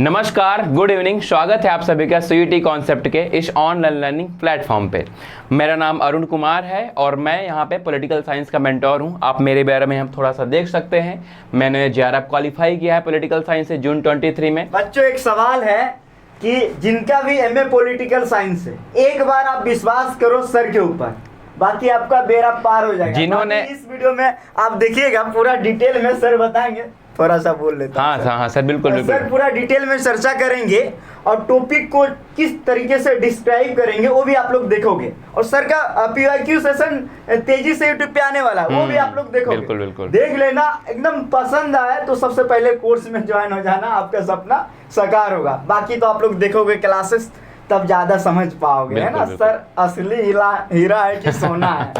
नमस्कार, good evening. स्वागत है आप सभी का सीयूटी कॉन्सेप्ट के इस ऑनलाइन लर्निंग प्लेटफॉर्म पे। मेरा नाम अरुण कुमार है और मैं यहाँ पे पॉलिटिकल साइंस का मेंटोर हूँ। आप मेरे बारे में हम थोड़ा सा देख सकते हैं। मैंने जेआरएफ क्वालिफाई किया है पॉलिटिकल साइंस से जून 23 में। बच्चों, एक सवाल है कि जिनका भी एमए पॉलिटिकल साइंस है, एक बार आप विश्वास करो सर के ऊपर, बाकी आपका बेड़ा पार हो जाएगा। जिन्होंने इस वीडियो में आप देखिएगा, पूरा डिटेल में सर बताएंगे। थोड़ा सा बोल लेता हूं। हाँ सर, बिल्कुल सर पूरा डिटेल में चर्चा करेंगे और टॉपिक को किस तरीके से डिस्क्राइब करेंगे वो भी आप लोग देखोगे। और सर का पीवाईक्यू सेशन तेजी से यूट्यूब पे आने वाला है, वो भी आप लोग देखोगे। बिल्कुल देख लेना, एकदम पसंद आए तो सबसे पहले कोर्स में ज्वाइन हो जाना, आपका सपना साकार होगा। बाकी तो आप लोग देखोगे क्लासेस, तब ज्यादा समझ पाओगे, है ना। सर असली हीरा है कि सोना है।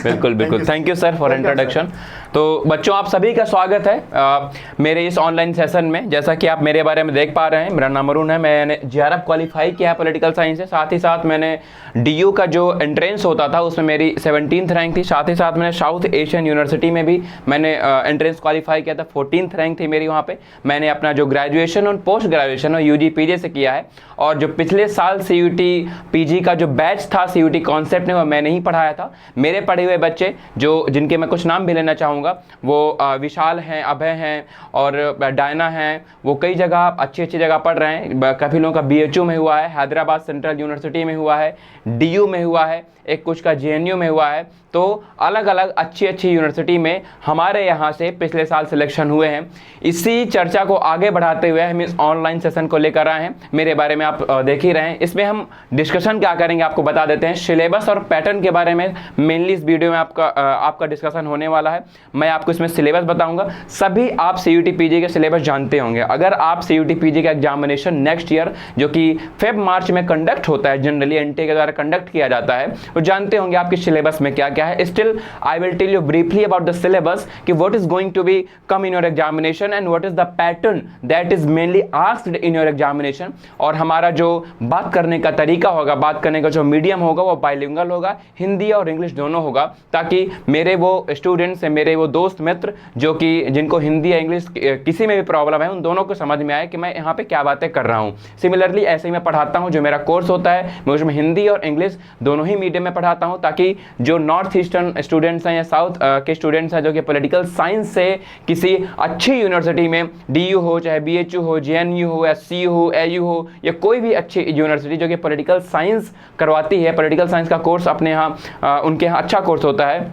बिल्कुल। Thank you sir for introduction. तो बच्चों, आप सभी का स्वागत है मेरे इस ऑनलाइन सेशन में। जैसा कि आप मेरे बारे में देख पा रहे हैं, मेरा नाम अरुण है। मैंने जेआरएफ क्वालिफाई किया है पॉलिटिकल साइंस से। साथ ही साथ मैंने डीयू का जो एंट्रेंस होता था उसमें मेरी 17th रैंक थी। साथ ही साथ मैंने साउथ एशियन यूनिवर्सिटी में भी मैंने एंट्रेंस क्वालिफाई किया था। 14th रैंक थी मेरी वहाँ पे। मैंने अपना जो ग्रेजुएशन और पोस्ट ग्रेजुएशन और यूजी पीजी से किया है। और जो पिछले साल सीयूटी पीजी का जो बैच था सीयूटी कॉन्सेप्ट ने, वो मैंने ही पढ़ाया था। मेरे पढ़े हुए बच्चे जो जिनके मैं कुछ नाम भी लेना चाहूँगा, वो विशाल हैं, अभय हैं और डायना हैं। वो कई जगह अच्छी जगह पढ़ रहे हैं। काफ़ी लोगों का बीएचयू में हुआ है, हैदराबाद सेंट्रल यूनिवर्सिटी में हुआ है, डीयू में हुआ है, एक कुछ का जेएनयू में हुआ है। तो अलग अलग अच्छी यूनिवर्सिटी में हमारे यहाँ से पिछले साल सिलेक्शन हुए हैं। इसी चर्चा को आगे बढ़ाते हुए हम इस ऑनलाइन सेशन को लेकर आए हैं। मेरे बारे में आप देख ही रहे हैं। इसमें हम डिस्कशन क्या करेंगे आपको बता देते हैं। सिलेबस और पैटर्न के बारे में मेनली इस वीडियो में आपका डिस्कशन होने वाला है। मैं आपको इसमें सिलेबस बताऊंगा। सभी आप सीयूटी पीजी के सिलेबस जानते होंगे। अगर आप सीयूटी पीजी का एग्जामिनेशन नेक्स्ट ईयर जो कि फेब-मार्च में कंडक्ट होता है, जनरली एनटीए के द्वारा कंडक्ट किया जाता है, वो जानते होंगे आपके सिलेबस में क्या क्या है। Still I will tell you briefly about the syllabus कि what is going to be come in your examination and what is the pattern that is mainly asked in your examination. और हमारा जो बात करने का तरीका होगा, बात करने का जो मीडियम होगा, वो बाइलिंगुअल होगा, हिंदी और इंग्लिश दोनों होगा, ताकि मेरे वो स्टूडेंट्स हैं, मेरे वो दोस्त मित्र जो कि जिनको हिंदी या इंग्लिश किसी में भी प्रॉब्लम है, उन दोनों को समझ में आए कि मैं यहाँ पे क्या बातें कर रहा हूँ। सिमिलरली ऐसे ही मैं पढ़ाता हूँ। जो मेरा कोर्स होता है मैं उसमें हिंदी और इंग्लिश दोनों ही मीडियम में पढ़ाता हूँ, ताकि जो नॉर्थ ईस्टर्न स्टूडेंट्स हैं या साउथ के स्टूडेंट्स हैं जो कि पॉलिटिकल साइंस से किसी अच्छी यूनिवर्सिटी में डीयू हो, चाहे बीएचयू हो, जेएनयू हो, एससी हो, एयू हो, या कोई भी अच्छी यूनिवर्सिटी जो कि पॉलिटिकल साइंस करवाती है, पॉलिटिकल साइंस का कोर्स अपने यहाँ उनके यहाँ अच्छा कोर्स होता है,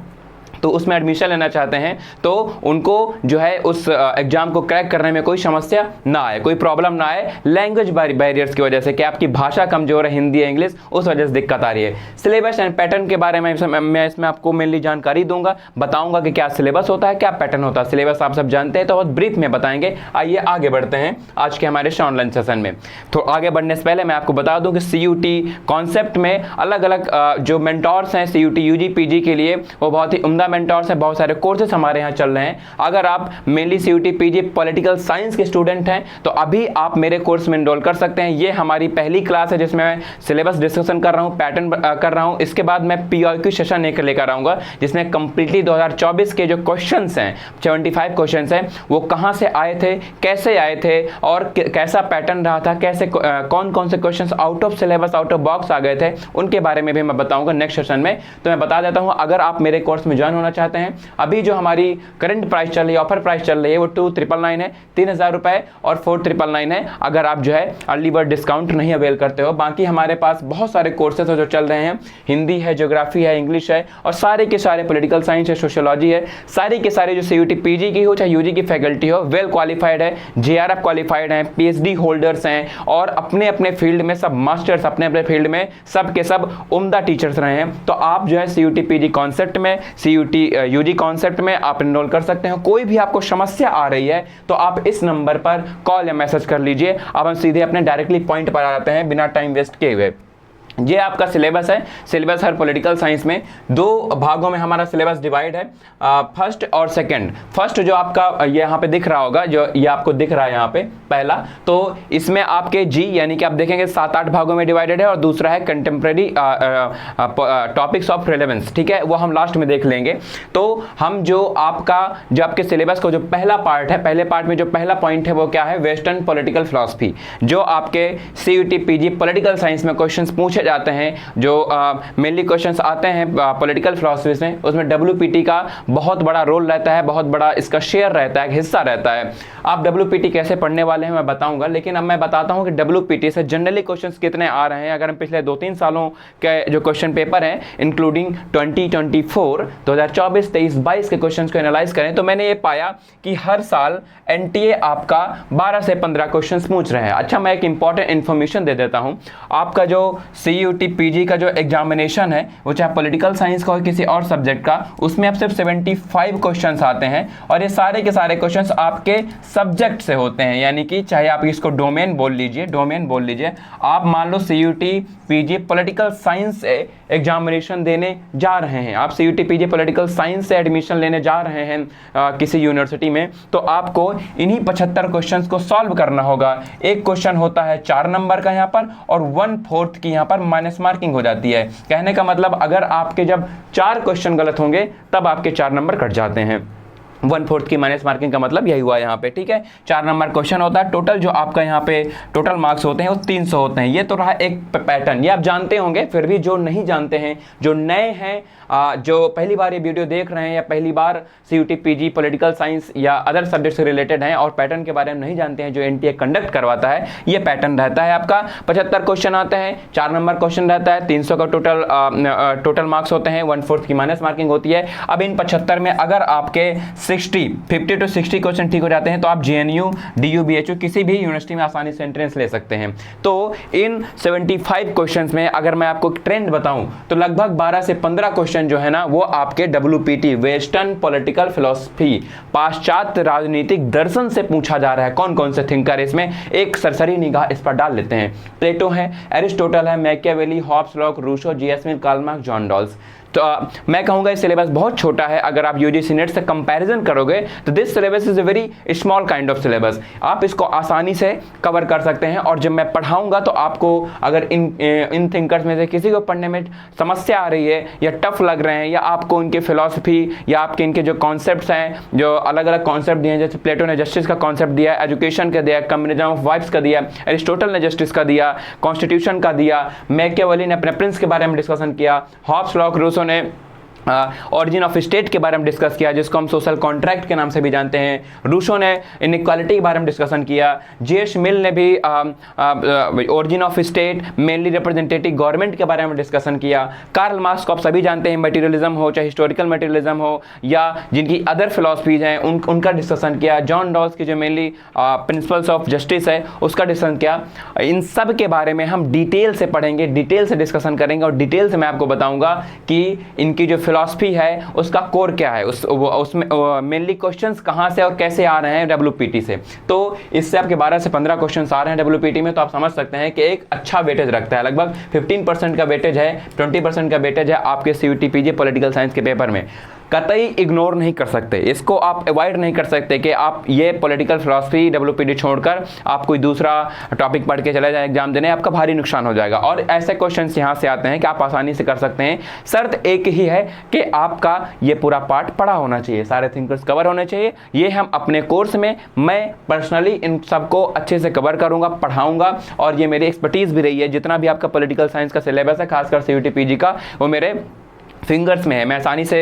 तो उसमें एडमिशन लेना चाहते हैं, तो उनको जो है उस एग्जाम को क्रैक करने में कोई समस्या ना आए, कोई प्रॉब्लम ना आए लैंग्वेज बैरियर्स की वजह से, कि आपकी भाषा कमजोर है हिंदी या इंग्लिश, उस वजह से दिक्कत आ रही है। सिलेबस एंड पैटर्न के बारे में मैं इसमें आपको मेनली जानकारी दूंगा, बताऊंगा कि क्या सिलेबस होता है, क्या पैटर्न होता है। सिलेबस आप सब जानते हैं, तो बहुत ब्रीफ में बताएंगे। आइए आगे बढ़ते हैं आज के हमारे ऑनलाइन सेशन में। तो आगे बढ़ने से पहले मैं आपको बता दूं कि सीयूटी कॉन्सेप्ट में अलग अलग जो मेंटोर्स हैं सीयूटी यूजी पीजी के लिए, वो बहुत ही उम्दा मेंटोर्स हैं। बहुत सारे कोर्सेज हमारे यहाँ चल रहे हैं। अगर आप mainly CUET PG political science के स्टूडेंट हैं तो अभी आप मेरे कोर्स में एनरोल कर सकते हैं। ये हमारी पहली क्लास है जिसमें मैं सिलेबस डिस्कशन कर रहा हूँ, पैटर्न कर रहा हूँ। इसके बाद मैं पीआईक्यू सेशन एक लेकर आऊंगा जिसमें कंप्लीटली 2024 के जो क्वेश्चंस हैं, 75 क्वेश्चंस हैं, वो कहाँ से आए थे, कैसे आए थे और कैसा पैटर्न रहा था, कैसे कौन कौन से questions out of syllabus, out of box आ गए थे, उनके बारे में भी मैं बताऊंगा नेक्स्ट सेशन में। तो मैं बता देता हूँ, अगर आप मेरे कोर्स में ज्वाइन होना चाहते हैं, अभी जो हमारी करंट प्राइस चल रही है, ऑफर प्राइस चल रही है, वो 2999 है, 3000 रुपए और 4999 है, अगर आप जो है अर्ली बर्ड डिस्काउंट नहीं अवेल करते हो। बाकी हमारे पास बहुत सारे कोर्सेज जो चल रहे हैं, हिंदी है, ज्योग्राफी है, इंग्लिश है, और सारे के सारे पॉलिटिकल साइंस है, सोशियोलॉजी है, सारे के सारे जो सीयूटी पीजी की हो चाहे यूजी की फैकल्टी हो, वेल क्वालिफाइड है, जेआरएफ क्वालिफाइड है, पीएचडी होल्डर्स हैं और अपने अपने फील्ड में सब मास्टर्स, अपने अपने फील्ड में सब के सब उम्दा टीचर्स रहे हैं। तो आप जो है सीयूटी पीजी कॉन्सेप्ट में, सीयूटी यूजी कॉन्सेप्ट में आप एनरोल कर सकते हैं। कोई भी आपको समस्या आ रही है तो आप इस नंबर पर कॉल या मैसेज कर लीजिए। अब हम सीधे अपने डायरेक्टली पॉइंट पर आ जाते हैं बिना टाइम वेस्ट किए हुए। ये आपका सिलेबस है। सिलेबस हर पॉलिटिकल साइंस में दो भागों में हमारा सिलेबस डिवाइड है, फर्स्ट और सेकंड। फर्स्ट जो आपका ये यहाँ पे दिख रहा होगा, जो ये आपको दिख रहा है यहाँ पे पहला, तो इसमें आपके जी यानी कि आप देखेंगे 7-8 भागों में डिवाइडेड है, और दूसरा है कंटेम्प्रेरी टॉपिक्स ऑफ रेलेवेंस, ठीक है, वो हम लास्ट में देख लेंगे। तो हम जो आपके सिलेबस को जो पहला पार्ट है, पहले पार्ट में जो पहला पॉइंट है वो क्या है, वेस्टर्न पॉलिटिकल फिलॉसफी, जो आपके CUT PG पॉलिटिकल साइंस में क्वेश्चंस पूछे जाते हैं, जो मेनली क्वेश्चंस आते हैं पॉलिटिकल फिलॉसफी में, उसमें WPT का बहुत बड़ा रोल रहता है, बहुत बड़ा इसका शेयर रहता है, हिस्सा रहता है। आप WPT कैसे पढ़ने वाले हैं मैं बताऊंगा, लेकिन अब मैं बताता हूं कि WPT से जनरली क्वेश्चंस कितने आ रहे हैं। अगर हम पिछले 2-3 सालों के जो क्वेश्चन पेपर हैं इंक्लूडिंग 2024, 2024, 23, 22 के क्वेश्चंस को एनालाइज करें, तो मैंने ये पाया कि हर साल NTA आपका 12 से 15 क्वेश्चंस पूछ रहे हैं। अच्छा, मैं एक इंपॉर्टेंट इन्फॉर्मेशन दे देता हूं, आपका जो CUT PG का जो एग्जामिनेशन है, वो चाहे पॉलिटिकल साइंस का हो किसी और सब्जेक्ट का, उसमें अब सिर्फ 75 क्वेश्चंस आते हैं, और ये सारे के सारे क्वेश्चंस आपके सब्जेक्ट से होते हैं, यानी कि चाहे आप इसको डोमेन बोल लीजिए, आप मान लो CUT PG पॉलिटिकल साइंस से एग्जामिनेशन देने जा रहे हैं, आप CUT PG पॉलिटिकल साइंस से एडमिशन लेने जा रहे हैं किसी यूनिवर्सिटी में, तो आपको इन्हीं 75 क्वेश्चंस को सॉल्व करना होगा। एक क्वेश्चन होता है 4 नंबर का यहाँ पर, और 1/4 की यहाँ पर माइनस मार्किंग हो जाती है। कहने का मतलब अगर आपके जब 4 क्वेश्चन गलत होंगे तब आपके 4 नंबर कट जाते हैं। 1/4 की माइनस मार्किंग का मतलब यही हुआ यहाँ पे, ठीक है। 4 नंबर क्वेश्चन होता है, टोटल जो आपका यहाँ पे टोटल मार्क्स होते हैं वो 300 होते हैं। ये तो रहा एक पैटर्न, ये आप जानते होंगे, फिर भी जो नहीं जानते हैं, जो नए हैं, जो पहली बार ये वीडियो देख रहे हैं या पहली बार CUT PG पॉलिटिकल साइंस या अदर सब्जेक्ट से रिलेटेड हैं और पैटर्न के बारे में नहीं जानते हैं, जो NTA कंडक्ट करवाता है, ये पैटर्न रहता है आपका। 75 क्वेश्चन आते हैं, 4 नंबर क्वेश्चन रहता है, 300 का टोटल मार्क्स होते हैं, 1/4 की माइनस मार्किंग होती है। अब इन 75 में अगर आपके 50 to 60 क्वेश्चन ठीक हो जाते हैं, तो आप JNU, DU, BHU किसी भी यूनिवर्सिटी में आसानी से एंट्रेंस ले सकते हैं। तो इन 75 क्वेश्चंस में अगर मैं आपको ट्रेंड बताऊं, तो लगभग 12 से 15 क्वेश्चन जो है ना, वो आपके WPT वेस्टर्न पॉलिटिकल फिलॉसफी, पाश्चात्य राजनीतिक दर्शन से पूछा जा रहा है। कौन कौन से थिंकर, इसमें एक सरसरी निगाह इस पर डाल लेते हैं। प्लेटो है, एरिस्टोटल है, Machiavelli, Hobbes, Locke, Rousseau, J.S. Mill, Karl Marx, John Rawls. तो मैं कहूँगा ये सिलेबस बहुत छोटा है। अगर आप UGC नेट से कंपैरिजन करोगे तो this syllabus is a very small kind of syllabus. आप इसको आसानी से कवर कर सकते हैं, और जब मैं पढ़ाऊँगा तो आपको अगर इन थिंकर्स में से किसी को पढ़ने में समस्या आ रही है या टफ लग रहे हैं, या आपको इनके फिलॉसफी या आपके इनके जो कॉन्सेप्ट्स हैं, जो अलग अलग कॉन्सेप्ट दिए हैं, जैसे प्लेटो ने जस्टिस का कॉन्सेप्ट दिया, एजुकेशन का दिया, कम्युनिज्म ऑफ वाइब्स का दिया, एरिस्टोटल ने जस्टिस का दिया, कॉन्स्टिट्यूशन का दिया, मैकियावेली ने अपने प्रिंस के बारे में डिस्कशन किया, हॉब्स, लॉक, रूसो ने ऑरिजिन ऑफ स्टेट के बारे में डिस्कस किया, जिसको हम सोशल कॉन्ट्रैक्ट के नाम से भी जानते हैं, रूसो ने इनइक्वालिटी के बारे में डिस्कशन किया, J.S. मिल ने भी origin of state, mainly representative government के बारे में डिस्कशन किया, कार्ल मार्क्स को आप सभी जानते हैं, मटेरियलिज्म हो चाहे हिस्टोरिकल मटेरियलिज्म हो या जिनकी अदर फिलॉसफीज हैं उनका डिस्कशन किया, जॉन डॉल्स की जो मेनली प्रिंसिपल्स ऑफ जस्टिस है उसका डिस्कशन किया। इन सब के बारे में हम डिटेल से पढ़ेंगे, डिटेल से डिस्कशन करेंगे, और डिटेल से मैं आपको बताऊंगा कि इनकी जो फिलॉसफी है उसका कोर क्या है, उसमें मेनली क्वेश्चंस कहाँ से और कैसे आ रहे हैं WPT से। तो इससे आपके 12 से 15 क्वेश्चंस आ रहे हैं WPT में, तो आप समझ सकते हैं कि एक अच्छा वेटेज रखता है। लगभग 15% का वेटेज है, 20% का वेटेज है आपके CUT PG पॉलिटिकल साइंस के पेपर में। कतई इग्नोर नहीं कर सकते, इसको आप अवॉइड नहीं कर सकते कि आप ये पॉलिटिकल फिलॉसफी WPT छोड़कर आप कोई दूसरा टॉपिक पढ़ के चले जाए एग्जाम देने, आपका भारी नुकसान हो जाएगा। और ऐसे क्वेश्चंस यहाँ से आते हैं कि आप आसानी से कर सकते हैं। शर्त एक ही है कि आपका ये पूरा पार्ट पढ़ा होना चाहिए, सारे थिंकर्स कवर होने चाहिए। ये हम अपने कोर्स में मैं पर्सनली इन सबको अच्छे से कवर करूँगा, पढ़ाऊँगा, और ये मेरी एक्सपर्टीज़ भी रही है। जितना भी आपका पॉलिटिकल साइंस का सिलेबस है, खासकर CUT PG का, वो मेरे फिंगर्स में है। मैं आसानी से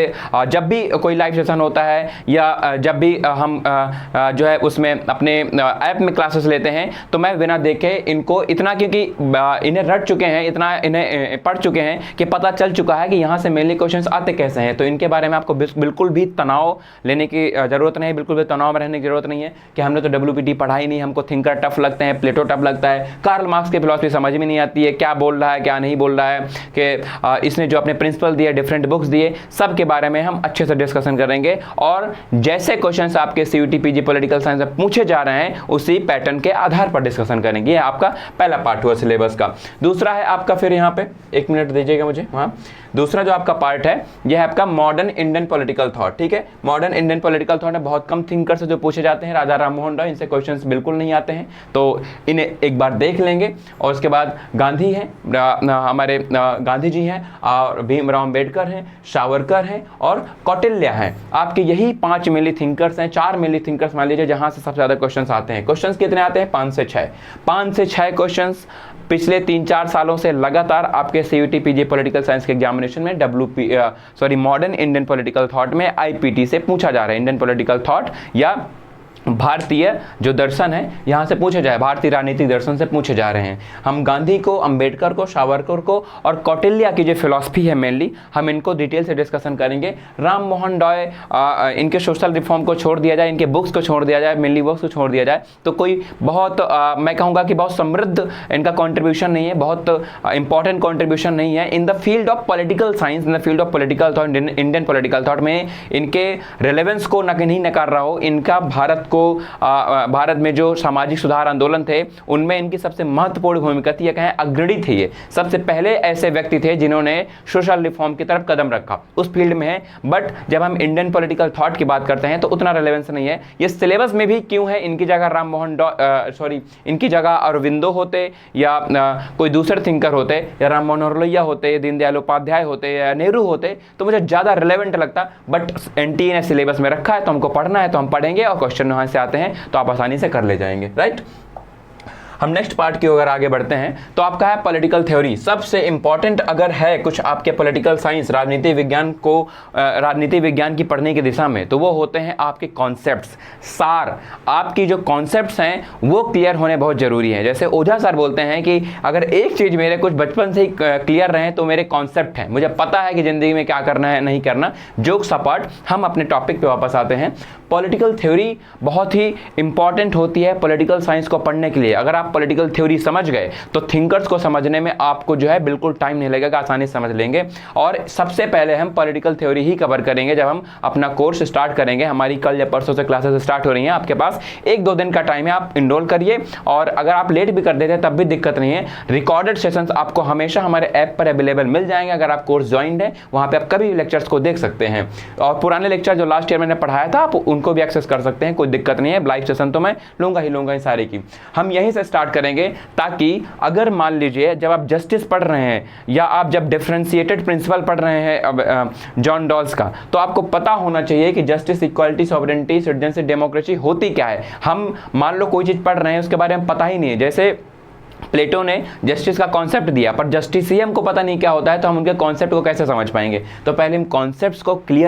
जब भी कोई लाइव सेशन होता है या जब भी हम जो है उसमें अपने ऐप में क्लासेस लेते हैं, तो मैं बिना देखे इनको इतना, क्योंकि इन्हें रट चुके हैं, इतना इन्हें पढ़ चुके हैं कि पता चल चुका है कि यहाँ से मेनली क्वेश्चंस आते कैसे हैं। तो इनके बारे में आपको बिल्कुल भी तनाव लेने की ज़रूरत नहीं है, बिल्कुल भी तनाव में रहने की ज़रूरत नहीं है कि हमने तो WPT पढ़ा ही नहीं, हमको थिंकर टफ लगते हैं, प्लेटो टफ लगता है, कार्ल मार्क्स की फिलॉसफी समझ में नहीं आती है, क्या बोल रहा है क्या नहीं बोल रहा है, कि इसने जो अपने प्रिंसिपल दिए डिफरेंट बुक्स दिए, सब के बारे में हम अच्छे से डिस्कशन करेंगे और जैसे क्वेश्चंस आपके सीयूटी पीजी पॉलिटिकल साइंस में पूछे जा रहे हैं उसी पैटर्न के आधार पर डिस्कशन करेंगे। ये आपका पहला पार्ट हुआ सिलेबस का। दूसरा है आपका, फिर यहाँ पे 1 मिनट दीजिएगा मुझे, हाँ, दूसरा जो आपका पार्ट है ये है आपका मॉडर्न इंडियन पॉलिटिकल थॉट। ठीक है, मॉडर्न इंडियन पॉलिटिकल थॉट में बहुत कम थिंकर्स जो पूछे जाते हैं, राजा राम मोहन रॉय, इनसे क्वेश्चंस बिल्कुल नहीं आते हैं, तो इन्हें एक बार देख लेंगे। और उसके बाद गांधी हैं, हमारे गांधी जी हैं, और भीमराव अम्बेडकर हैं, सावरकर हैं और कौटिल्य हैं। आपके यही 5 मेनली थिंकर्स हैं, 4 मेनली थिंकर्स मान लीजिए जहां से सबसे ज्यादा क्वेश्चंस आते हैं। क्वेश्चंस कितने आते हैं? 5 से 6 क्वेश्चंस पिछले 3-4 सालों से लगातार आपके सीयूटी पीजी पॉलिटिकल साइंस के एग्जामिनेशन में मॉडर्न इंडियन पॉलिटिकल थॉट में आईपीटी से पूछा जा रहा है। इंडियन पॉलिटिकल थॉट या भारतीय जो दर्शन है यहाँ से पूछे जाए, भारतीय राजनीतिक दर्शन से पूछे जा रहे हैं। हम गांधी को, अंबेडकर को, सावरकर को और कौटिल्य की जो फिलॉसफी है मेनली, हम इनको डिटेल से डिस्कशन करेंगे। राम मोहन रॉय, इनके सोशल रिफॉर्म को छोड़ दिया जाए, इनके बुक्स को छोड़ दिया जाए, मेनली बुक्स को छोड़ दिया जाए, तो कोई बहुत मैं कहूँगा कि बहुत समृद्ध इनका कॉन्ट्रीब्यूशन नहीं है, बहुत इंपॉर्टेंट कॉन्ट्रीब्यूशन नहीं है in the field of political science, in the field of political thought, Indian political thought में इनके रिलेवेंस को नहीं नकार रहा हो। इनका भारत में जो सामाजिक सुधार आंदोलन थे उनमें इनकी सबसे महत्वपूर्ण भूमिका थी, या कहें अग्रणी थी। ये सबसे पहले ऐसे व्यक्ति थे जिन्होंने सोशल रिफॉर्म की तरफ कदम रखा, उस फील्ड में है। बट जब हम इंडियन पॉलिटिकल थॉट की बात करते हैं तो उतना रिलेवेंस नहीं है। ये सिलेबस में भी क्यों है, इनकी जगह इनकी जगह अरविंदो होते या कोई दूसरे थिंकर होते, या राम मनोहर लोहिया होते, दीनदयाल उपाध्याय होते या नेहरू होते, तो मुझे ज़्यादा रिलेवेंट लगता। बट एनटीए ने सिलेबस में रखा है तो हमको पढ़ना है तो हम पढ़ेंगे, और क्वेश्चन वहाँ से आते हैं तो आप आसानी से कर ले जाएंगे, राइट। हम नेक्स्ट पार्ट की अगर आगे बढ़ते हैं तो आपका है पॉलिटिकल थ्योरी। सबसे इंपॉर्टेंट अगर है कुछ आपके पॉलिटिकल साइंस, राजनीति विज्ञान को, राजनीति विज्ञान की पढ़ने की दिशा में, तो वो होते हैं आपके कॉन्सेप्ट्स, सार। आपकी जो कॉन्सेप्ट्स हैं वो क्लियर होने बहुत जरूरी है। जैसे ओझा सर बोलते हैं कि अगर एक चीज़ मेरे कुछ बचपन से ही क्लियर रहे तो मेरे कॉन्सेप्ट हैं, मुझे पता है कि ज़िंदगी में क्या करना है नहीं करना। जोक्स अपार्ट, हम अपने टॉपिक पे वापस आते हैं। पॉलिटिकल थ्योरी बहुत ही इंपॉर्टेंट होती है पॉलिटिकल साइंस को पढ़ने के लिए। अगर आप पॉलिटिकल थ्योरी समझ गए तो थिंकर्स को समझने में आपको जो है बिल्कुल टाइम नहीं लगेगा, आसानी से समझ लेंगे। और सबसे पहले हम पॉलिटिकल थ्योरी ही कवर करेंगे जब हम अपना कोर्स स्टार्ट करेंगे। हमारी कल या परसों से क्लासेस स्टार्ट हो रही हैं, आपके पास 1-2 दिन का टाइम है, आप इनरोल करिए। और अगर आप लेट भी कर देते हैं तब भी दिक्कत नहीं है, रिकॉर्डेड सेशंस आपको हमेशा हमारे ऐप पर अवेलेबल मिल जाएंगे। अगर आप कोर्स ज्वाइंड है वहाँ पे आप कभी भी लेक्चर्स को देख सकते हैं, और पुराने लेक्चर जो लास्ट ईयर मैंने पढ़ाया था आप उनको भी एक्सेस कर सकते हैं, कोई दिक्कत नहीं है। लाइव सेशन तो मैं लूंगा ही सारे की। हम यहीं से स्टार्ट करेंगे ताकि अगर मान लीजिए जब आप जस्टिस पढ़ रहे हैं या आप जब डिफरेंशिएटेड प्रिंसिपल पढ़ रहे हैं जॉन डॉल्स का, तो आपको पता होना चाहिए कि justice, equality, sovereignty, citizenship, democracy होती क्या है। हम मान लो कोई चीज़ पढ़ रहे हैं उसके बारे में पता ही नहीं है, जैसे प्लेटो ने जस्टिस का कॉन्सेप्ट दिया पर जस्टिस ही हमको पता नहीं क्या होता है, तो हम उनके कॉन्सेप्ट को कैसे समझ पाएंगे। तो पहले हम कॉन्सेप्ट्स को क्लियर,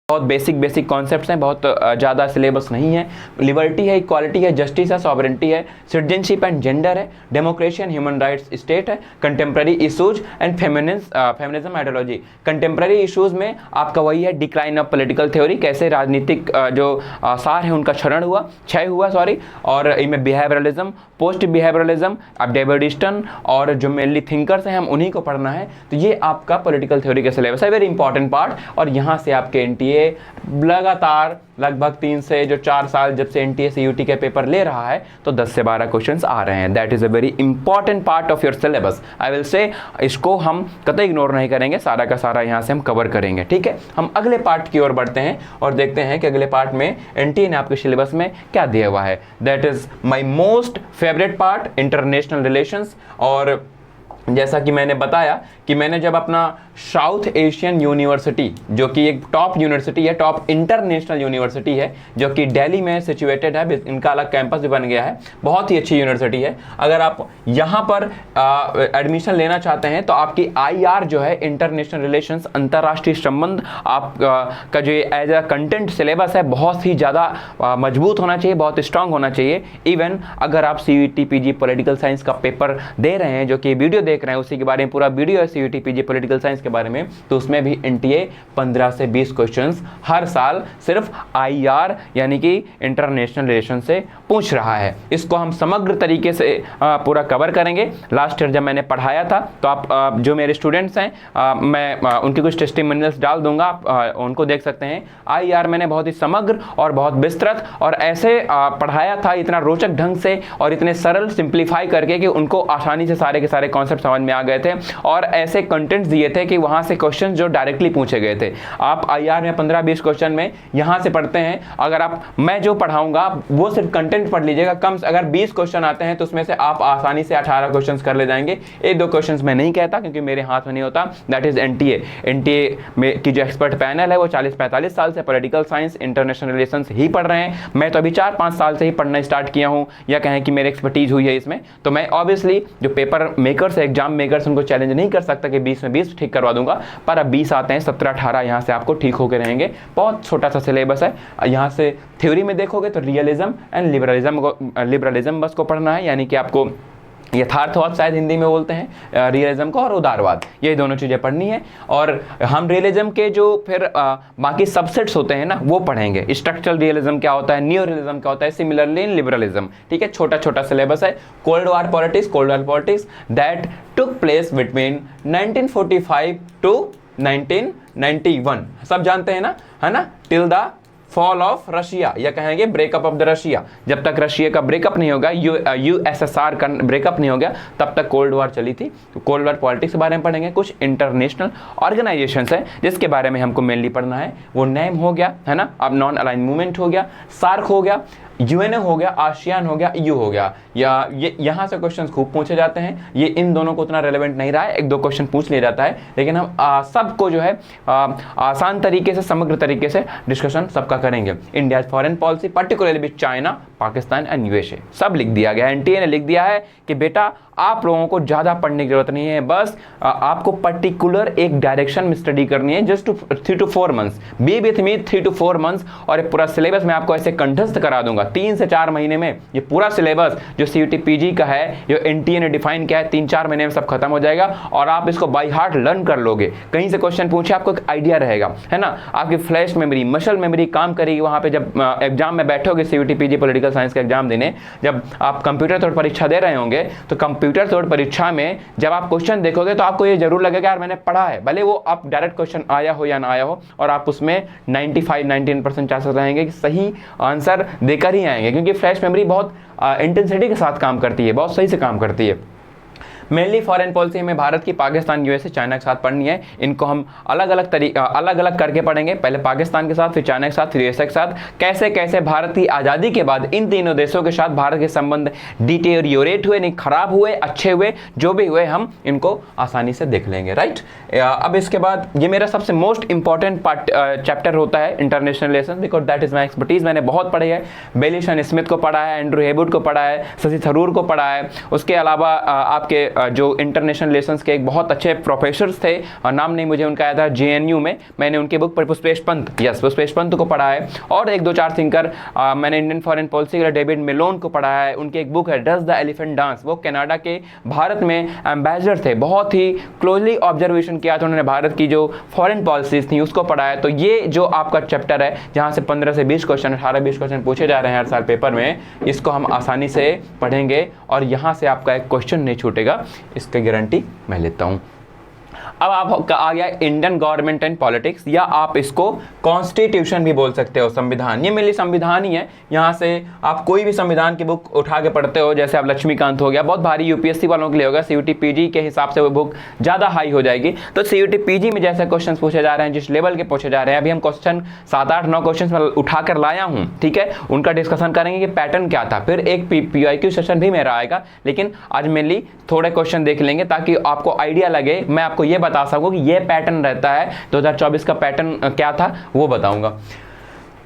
बहुत बेसिक कॉन्सेप्ट्स हैं, बहुत ज़्यादा सिलेबस नहीं है। लिबर्टी है, इक्वालिटी है, जस्टिस है, सॉवरेनिटी है, सिटीजनशिप एंड जेंडर है, democracy and human rights state है, contemporary issues and feminism ideology. Contemporary issues में आपका वही है डिक्लाइन ऑफ पॉलिटिकल थ्योरी, कैसे राजनीतिक जो सार है उनका क्षय हुआ और इनमें बिहेवियरलिज्म, पोस्ट बिहेवियरलिज्म, अब डेविड ईस्टन और जो मेनली थिंकर्स हैं हम उन्हीं को पढ़ना है। तो ये आपका पॉलिटिकल थ्योरी का सिलेबस है, वेरी इंपॉर्टेंट पार्ट। और यहाँ से आपके एनटीए लगातार लगभग 3 से 4 साल जब से एनटीए सीयूटी के पेपर ले रहा है तो 10 से 12 क्वेश्चंस आ रहे हैं। That is a very important part of your syllabus, I will say. इसको हम कतई इग्नोर नहीं करेंगे, सारा का सारा यहाँ से हम कवर करेंगे, ठीक है। हम अगले पार्ट की ओर बढ़ते हैं और देखते हैं कि अगले पार्ट में एनटीए ने आपके सिलेबस में क्या दिया हुआ है। That is my most favourite part, international relations. और जैसा कि मैंने बताया कि मैंने जब अपना साउथ एशियन यूनिवर्सिटी, जो कि एक टॉप यूनिवर्सिटी है, टॉप इंटरनेशनल यूनिवर्सिटी है, जो कि दिल्ली में सिचुएटेड है, इनका अलग कैंपस भी बन गया है, बहुत ही अच्छी यूनिवर्सिटी है। अगर आप यहाँ पर एडमिशन लेना चाहते हैं तो आपकी IR जो है, इंटरनेशनल रिलेशंस, अंतर्राष्ट्रीय संबंध, आप का जो एज अ कंटेंट सिलेबस है बहुत ही ज़्यादा मजबूत होना चाहिए, बहुत स्ट्रांग होना चाहिए। इवन अगर आप CUET PG पॉलिटिकल साइंस का पेपर दे रहे हैं, जो कि वीडियो देख रहे हैं उसी के बारे में पूरा वीडियो है CUET PG पॉलिटिकल साइंस के बारे में, तो उसमें भी NTA 15 से 20 क्वेश्चंस हर साल सिर्फ IR यानी कि इंटरनेशनल रिलेशन से पूछ रहा है। इसको हम समग्र तरीके से पूरा कवर करेंगे। लास्ट ईयर जब मैंने पढ़ाया था तो आप जो मेरे स्टूडेंट्स हैं मैं उनके कुछ टेस्टिमोनियल्स डाल दूंगा, आप उनको देख सकते हैं। IR मैंने बहुत ही समग्र और बहुत विस्तृत और ऐसे पढ़ाया था इतना रोचक ढंग से और इतने सरल सिंप्लीफाई करके कि उनको आसानी से सारे के सारे कॉन्सेप्ट समझ में आ गए थे और ऐसे कंटेंट्स दिए थे कि वहां से क्वेश्चन जो डायरेक्टली पूछे गए थे। आप IR में 15-20 क्वेश्चन में यहां से पढ़ते हैं, अगर आप मैं जो पढ़ाऊंगा वो सिर्फ कंटेंट पढ़ लीजिएगा, कम अगर 20 क्वेश्चन आते हैं तो उसमें से आप आसानी से 18 क्वेश्चन कर ले जाएंगे। 1-2 क्वेश्चन मैं नहीं कहता क्योंकि मेरे हाथ में नहीं होता, दैट इज NTA में की जो एक्सपर्ट पैनल है वो 40-45 साल से पॉलिटिकल साइंस इंटरनेशनल रिलेशंस ही पढ़ रहे हैं। मैं तो अभी 4-5 साल से ही पढ़ना स्टार्ट किया हूं, या कहें कि मेरी एक्सपर्टीज हुई है इसमें। तो मैं ऑब्वियसली जो पेपर मेकर्स है, एग्जाम मेकर्स, उनको चैलेंज नहीं कर सकता कि 20 में 20 ठीक करवा दूंगा, पर अब 20 आते हैं, 17-18 यहाँ से आपको ठीक होकर रहेंगे। बहुत छोटा सा सिलेबस है। यहाँ से थ्योरी में देखोगे तो रियलिज्म एंड लिबरलिज्म बस को पढ़ना है, यानी कि आपको यथार्थवाद शायद हिंदी में बोलते हैं रियलिज्म को, और उदारवाद, ये दोनों चीज़ें पढ़नी है। और हम रियलिज्म के जो फिर बाकी सबसेट्स होते हैं ना वो पढ़ेंगे। स्ट्रक्चरल रियलिज्म क्या होता है, न्यू रियलिज्म क्या होता है, सिमिलरली इन लिबरलिज्म। ठीक है, छोटा छोटा सिलेबस है। Cold war politics that took place between 1945 to 1991, सब जानते हैं ना, है ना, till the fall of Russia, या कहेंगे ब्रेकअप ऑफ द रशिया। जब तक रशिया का ब्रेकअप नहीं होगा, USSR का ब्रेकअप नहीं हो गया, तब तक कोल्ड वॉर चली थी। तो कोल्ड वॉर पॉलिटिक्स के बारे में पढ़ेंगे। कुछ इंटरनेशनल ऑर्गेनाइजेशंस हैं जिसके बारे में हमको मेनली पढ़ना है। वो नेम हो गया, है ना, अब नॉन अलाइन मूवमेंट हो गया, सार्क हो गया, UNO हो गया, आसियान हो गया, EU हो गया। या ये यहाँ से क्वेश्चंस खूब पूछे जाते हैं। ये इन दोनों को उतना रेलेवेंट नहीं रहा है, 1-2 क्वेश्चन पूछ लिया जाता है, लेकिन हम सबको जो है आसान तरीके से, समग्र तरीके से डिस्कशन सबका करेंगे। India foreign policy particularly with China, Pakistan and USA, सब लिख दिया गया है। NTA ने लिख दिया है कि बेटा आप लोगों को ज़्यादा पढ़ने की जरूरत नहीं है, बस आपको पर्टिकुलर एक डायरेक्शन में स्टडी करनी है, just 3 to 4 months, B with me 3 to 4 months। और ये पूरा सिलेबस मैं आपको ऐसे कंठस्थ करा दूंगा 3 से 4 महीने में। ये पूरा सिलेबस जो CUET PG का है, जो NTA ने डिफाइन किया है, 3-4 महीने में सब खत्म हो जाएगा और आप इसको बाई हार्ट लर्न कर लोगे। कहीं से क्वेश्चन पूछे आपको एक आइडिया रहेगा, है ना, आपकी फ्लैश मेमोरी, मसल मेमोरी काम करेगी वहाँ पे। जब एग्जाम में बैठोगे CUET PG पॉलिटिकल साइंस का एग्जाम देने, जब आप कंप्यूटर तोड़ परीक्षा दे रहे होंगे, तो कंप्यूटर तोड़ परीक्षा में जब आप क्वेश्चन देखोगे तो आपको ये जरूर लगेगा यार मैंने पढ़ा है, भले वो आप डायरेक्ट क्वेश्चन आया हो या ना आया हो, और आप उसमें 95-99% चांसेस रहेंगे कि सही आंसर देकर ही आएंगे, क्योंकि फ्लैश मेमोरी बहुत इंटेंसिटी के साथ काम करती है, बहुत सही से काम करती है। मेनली फॉरेन पॉलिसी में भारत की, पाकिस्तान, USA, चाइना के साथ पढ़नी है। इनको हम अलग अलग करके पढ़ेंगे, पहले पाकिस्तान के साथ, फिर चाइना के साथ, फिर USA के साथ। कैसे कैसे भारत की आज़ादी के बाद इन तीनों देशों के साथ भारत के संबंध डिटेरियोरेट हुए, नहीं खराब हुए, अच्छे हुए, जो भी हुए, हम इनको आसानी से देख लेंगे। राइट, अब इसके बाद ये मेरा सबसे मोस्ट इंपॉर्टेंट चैप्टर होता है international relation, because that is my expertise. मैंने बहुत पढ़ी है, बेली शन स्मिथ को पढ़ा है, एंड्रू हेबुट को पढ़ा है, शशि थरूर को पढ़ा है। उसके अलावा आपके जो इंटरनेशनल रिलेशंस के एक बहुत अच्छे प्रोफेसर्स थे, और नाम नहीं मुझे उनका आया था, JNU में, मैंने उनकी बुक पर पुष्पेश पंत को पढ़ा है। और 1-2-4 थिंकर मैंने इंडियन फॉरेन पॉलिसी के डेविड मेलोन को पढ़ा है। उनकी एक बुक है डज द एलिफेंट डांस, वो कनाडा के भारत में एम्बेसडर थे, बहुत ही क्लोजली ऑब्जर्वेशन किया था उन्होंने भारत की जो फॉरेन पॉलिसीज थी, उसको पढ़ा है। तो ये जो आपका चैप्टर है जहाँ से 15 से 20 क्वेश्चन, 18-20 क्वेश्चन पूछे जा रहे हैं हर साल पेपर में, इसको हम आसानी से पढ़ेंगे और यहाँ से आपका एक क्वेश्चन नहीं छूटेगा, इसकी गारंटी मैं लेता हूँ। अब आपका आ गया इंडियन गवर्नमेंट एंड पॉलिटिक्स, या आप इसको कॉन्स्टिट्यूशन भी बोल सकते हो, संविधान। ये मेनली संविधान ही है। यहाँ से आप कोई भी संविधान की बुक उठा के पढ़ते हो, जैसे आप लक्ष्मीकांत हो गया, बहुत भारी UPSC वालों के लिए होगा, CUET PG के हिसाब से वो बुक ज़्यादा हाई हो जाएगी। तो CUET PG में जैसे क्वेश्चन पूछे जा रहे हैं, जिस लेवल के पूछे जा रहे हैं, अभी हम क्वेश्चन 7-8-9 क्वेश्चन उठा कर लाया हूँ, ठीक है, उनका डिस्कशन करेंगे कि पैटर्न क्या था। फिर एक PYQ सेशन भी मेरा आएगा, लेकिन आज मेनली थोड़े क्वेश्चन देख लेंगे ताकि आपको आइडिया लगे, मैं आपको ये बता सकूं कि ये पैटर्न रहता है। 2024 का पैटर्न क्या था वो बताऊंगा।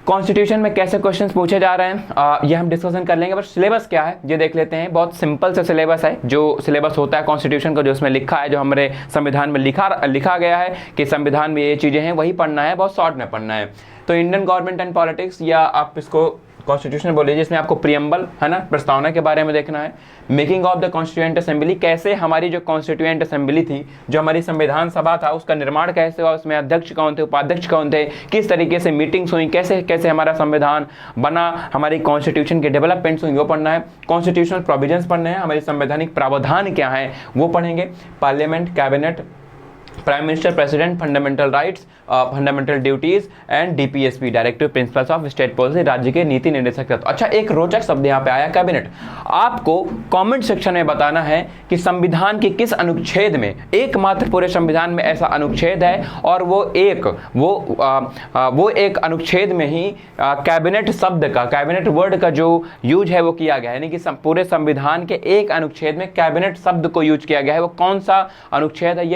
कॉन्स्टिट्यूशन में कैसे क्वेश्चंस पूछे जा रहे हैं ये हम डिस्कशन कर लेंगे, बट सिलेबस क्या है ये देख लेते हैं। बहुत सिंपल सा सिलेबस है, जो सिलेबस होता है कॉन्स्टिट्यूशन का, जो उसमें लिखा है, जो हमारे संविधान में लिखा गया है कि संविधान में ये चीज़ें हैं, वही पढ़ना है, बहुत शॉर्ट में पढ़ना है। तो इंडियन गवर्नमेंट एंड पॉलिटिक्स, या आप इसको कॉन्स्टिट्यूशन बोल लीजिए, इसमें आपको प्रियम्बल है ना, प्रस्तावना के बारे में देखना है। Making of the constituent assembly, कैसे हमारी जो कॉन्स्टिट्यूएंट असेंबली थी, जो हमारी संविधान सभा था, उसका निर्माण कैसे हुआ, उसमें अध्यक्ष कौन थे, उपाध्यक्ष कौन थे, किस तरीके से मीटिंग्स हुई, कैसे कैसे हमारा संविधान बना, हमारी कॉन्स्टिट्यूशन के डेवलपमेंट्स हुई वो पढ़ना है। कॉन्स्टिट्यूशनल प्रोविजंस पढ़ने हैं, हमारी संवैधानिक प्रावधान क्या है वो पढ़ेंगे। Parliament, cabinet, prime minister, president, fundamental rights, fundamental duties and DPSP, directive principles of state policy, राज्य के नीति निर्देशक तत्व। अच्छा, एक रोचक शब्द यहाँ पे आया, कैबिनेट। आपको कमेंट सेक्शन में बताना है कि संविधान के किस अनुच्छेद में, एकमात्र पूरे संविधान में ऐसा अनुच्छेद है और वो एक अनुच्छेद में ही कैबिनेट शब्द का, कैबिनेट वर्ड का जो यूज है वो किया गया है, यानी कि पूरे संविधान के एक अनुच्छेद में कैबिनेट शब्द को यूज किया गया है। वो कौन सा अनुच्छेद है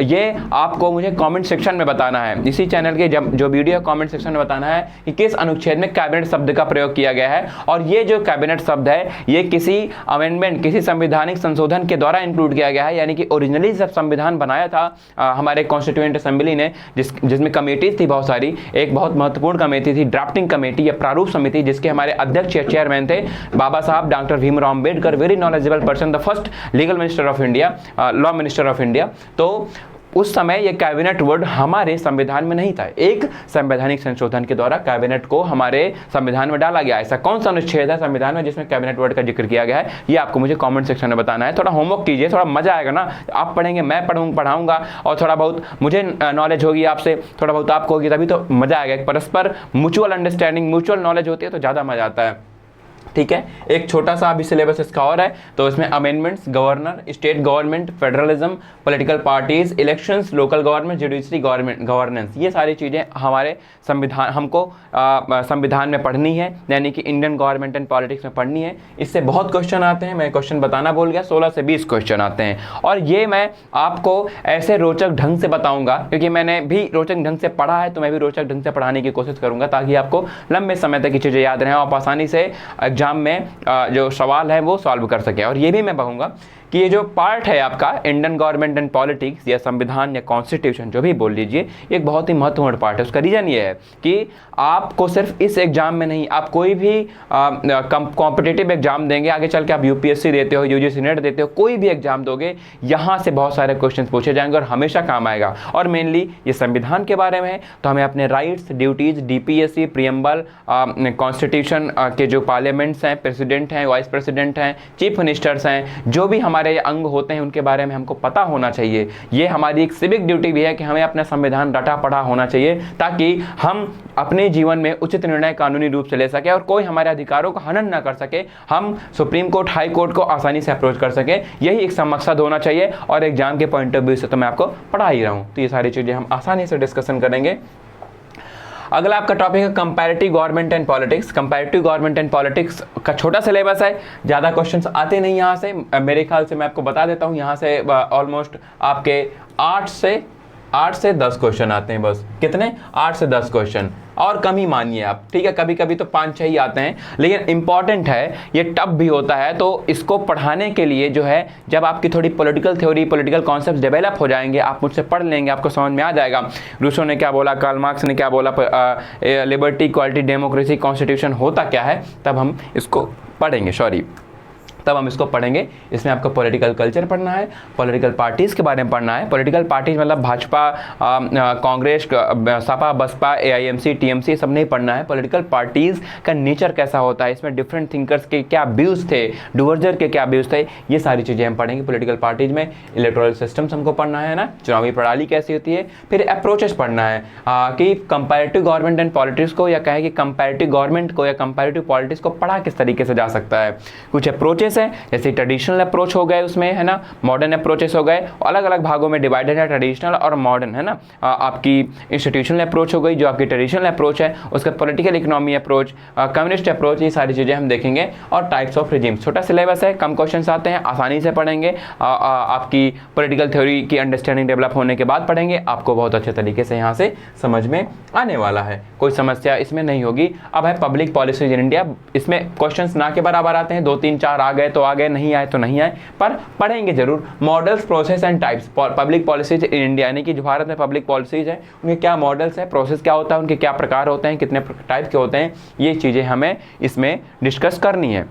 ये आपको मुझे कमेंट सेक्शन में बताना है। इसी चैनल के जो वीडियो कमेंट सेक्शन में बताना है कि किस अनुच्छेद में कैबिनेट शब्द का प्रयोग किया गया है। और ये जो कैबिनेट शब्द है ये किसी अमेंडमेंट, किसी संवैधानिक संशोधन के द्वारा इंक्लूड किया गया है, यानी कि ओरिजिनली जब संविधान बनाया था हमारे कॉन्स्टिट्यूएंट असेंबली ने, जिसमें कमेटीज थी बहुत सारी, एक बहुत महत्वपूर्ण कमेटी थी ड्राफ्टिंग कमेटी या प्रारूप समिति, जिसके हमारे अध्यक्ष या चेयरमैन थे बाबा साहब doctor Bhimrao Ambedkar, very knowledgeable person, the first legal minister of India, law minister of India. तो उस समय ये कैबिनेट वर्ड हमारे संविधान में नहीं था, एक संवैधानिक संशोधन के द्वारा कैबिनेट को हमारे संविधान में डाला गया। ऐसा कौन सा अनुच्छेद है संविधान में जिसमें कैबिनेट वर्ड का जिक्र किया गया है, ये आपको मुझे कमेंट सेक्शन में बताना है। थोड़ा होमवर्क कीजिए, थोड़ा मजा आएगा ना, आप पढ़ेंगे, मैं पढ़ाऊंगा और थोड़ा बहुत मुझे नॉलेज होगी आपसे, थोड़ा बहुत आपको होगी, तभी तो मजा आएगा। परस्पर म्यूचुअल अंडरस्टैंडिंग, म्यूचुअल नॉलेज होती है तो ज़्यादा मजा आता है। ठीक है, एक छोटा सा अभी सिलेबस इसका और है, तो इसमें amendments, governor, state government, federalism, political parties, elections, local government, judiciary governance, ये सारी चीज़ें हमारे हमको संविधान में पढ़नी है, यानी कि इंडियन गवर्नमेंट एंड पॉलिटिक्स में पढ़नी है। इससे बहुत क्वेश्चन आते हैं, मैं क्वेश्चन बताना भूल गया, 16 से 20 क्वेश्चन आते हैं और ये मैं आपको ऐसे रोचक ढंग से बताऊंगा क्योंकि मैंने भी रोचक ढंग से पढ़ा है, तो मैं भी रोचक ढंग से पढ़ाने की कोशिश करूंगा ताकि आपको लंबे समय तक ये चीज़ें याद रहें, आप आसानी से एग्जाम में जो सवाल है वो सॉल्व कर सके। और ये भी मैं कहूँगा कि ये जो पार्ट है आपका इंडियन गवर्नमेंट एंड पॉलिटिक्स या संविधान या कॉन्स्टिट्यूशन जो भी बोल लीजिए, एक बहुत ही महत्वपूर्ण पार्ट है। उसका रीज़न ये है कि आपको सिर्फ इस एग्जाम में नहीं, आप कोई भी कॉम्पिटिटिव एग्जाम देंगे, आगे चल के आप यूपीएससी देते हो, यूजीसी नेट देते हो, कोई भी एग्जाम दोगे, यहाँ से बहुत सारे क्वेश्चन पूछे जाएंगे और हमेशा काम आएगा। और मेनली ये संविधान के बारे में है, तो हमें अपने rights, duties, DPSC, preamble, constitution के जो पार्लियामेंट्स हैं, प्रेसिडेंट हैं, वाइस प्रेसिडेंट हैं, चीफ मिनिस्टर्स हैं, जो भी हमारे अंग होते हैं उनके बारे में हमको पता होना चाहिए। ये हमारी एक सिविक ड्यूटी भी है कि हमें अपना संविधान रटा पढ़ा होना चाहिए ताकि हम अपने जीवन में उचित निर्णय कानूनी रूप से ले सके और कोई हमारे अधिकारों का हनन ना कर सके, हम सुप्रीम कोर्ट, हाई कोर्ट को आसानी से अप्रोच कर सके। यही एक मकसद होना चाहिए और एग्जाम के पॉइंट ऑफ व्यू से तो मैं आपको पढ़ा ही रहा हूँ, तो ये सारी चीज़ें हम आसानी से डिस्कशन करेंगे। अगला आपका टॉपिक है comparative government and politics. Comparative government and politics का छोटा सिलेबस है, ज़्यादा क्वेश्चंस आते नहीं यहाँ से, मेरे ख्याल से मैं आपको बता देता हूँ, यहाँ से ऑलमोस्ट आपके 8 से 10 क्वेश्चन आते हैं बस। कितने? 8 से 10 क्वेश्चन, और कम ही मानिए आप, ठीक है। कभी कभी तो 5-6 ही आते हैं, लेकिन इंपॉर्टेंट है, ये टफ भी होता है। तो इसको पढ़ाने के लिए जो है, जब आपकी थोड़ी political theory, political concept develop हो जाएंगे, आप मुझसे पढ़ लेंगे, आपको समझ में आ जाएगा रूसो ने क्या बोला, कार्ल मार्क्स ने क्या बोला, लिबर्टी, इक्वालिटी, डेमोक्रेसी, कॉन्स्टिट्यूशन होता क्या है, तब हम इसको पढ़ेंगे, तब हम इसको पढ़ेंगे। इसमें आपको पॉलिटिकल कल्चर पढ़ना है, पॉलिटिकल पार्टीज़ के बारे में पढ़ना है। पॉलिटिकल पार्टीज मतलब भाजपा, कांग्रेस, सपा, बसपा, एआईएमसी, टीएमसी, सब नहीं पढ़ना है। पॉलिटिकल पार्टीज़ का नेचर कैसा होता है, इसमें डिफरेंट थिंकर्स के क्या व्यूज़ थे, डुवर्जर के क्या व्यूज़ थे, ये सारी चीज़ें हम पढ़ेंगे पॉलिटिकल पार्टीज़ में। इलेक्टोरल सिस्टम्स हमको पढ़ना है ना, चुनावी प्रणाली कैसी होती है। फिर अप्रोचेस पढ़ना है कि कंपैरेटिव गवर्नमेंट एंड पॉलिटिक्स को, या कहें कि कंपैरेटिव गवर्नमेंट को या कंपैरेटिव पॉलिटिक्स को पढ़ा किस तरीके से जा सकता है। कुछ अप्रोचेस है, जैसे ट्रेडिशनल अप्रोच हो गए, उसमें है ना, मॉडर्न अप्रोचेस हो गए, अलग अलग भागों में डिवाइडेड है, ट्रेडिशनल और मॉडर्न, है ना। आपकी इंस्टीट्यूशनल अप्रोच हो गई, जो आपकी ट्रेडिशनल अप्रोच है, उसका political economy approach, communist approach, ये सारी चीज़ें हम देखेंगे। और टाइप्स ऑफ रिजीम्स, छोटा सिलेबस है, कम क्वेश्चंस आते हैं, आसानी से पढ़ेंगे। आपकी पॉलिटिकल थ्योरी की अंडरस्टैंडिंग डेवलप होने के बाद पढ़ेंगे, आपको बहुत अच्छे तरीके से यहाँ से समझ में आने वाला है, कोई समस्या इसमें नहीं होगी। अब है पब्लिक पॉलिसीज इन इंडिया, इसमें क्वेश्चंस ना के बराबर आते हैं, 2, 3, 4 आ गए तो आ गए, नहीं आए तो नहीं आए, पर पढ़ेंगे जरूर। Models, process and types, public policies in India, यानी कि जो भारत में पब्लिक पॉलिसीज है उनके क्या मॉडल्स है, प्रोसेस क्या होता है, उनके क्या प्रकार होते हैं, कितने टाइप के होते हैं, ये चीज़ें हमें इसमें डिस्कस करनी है,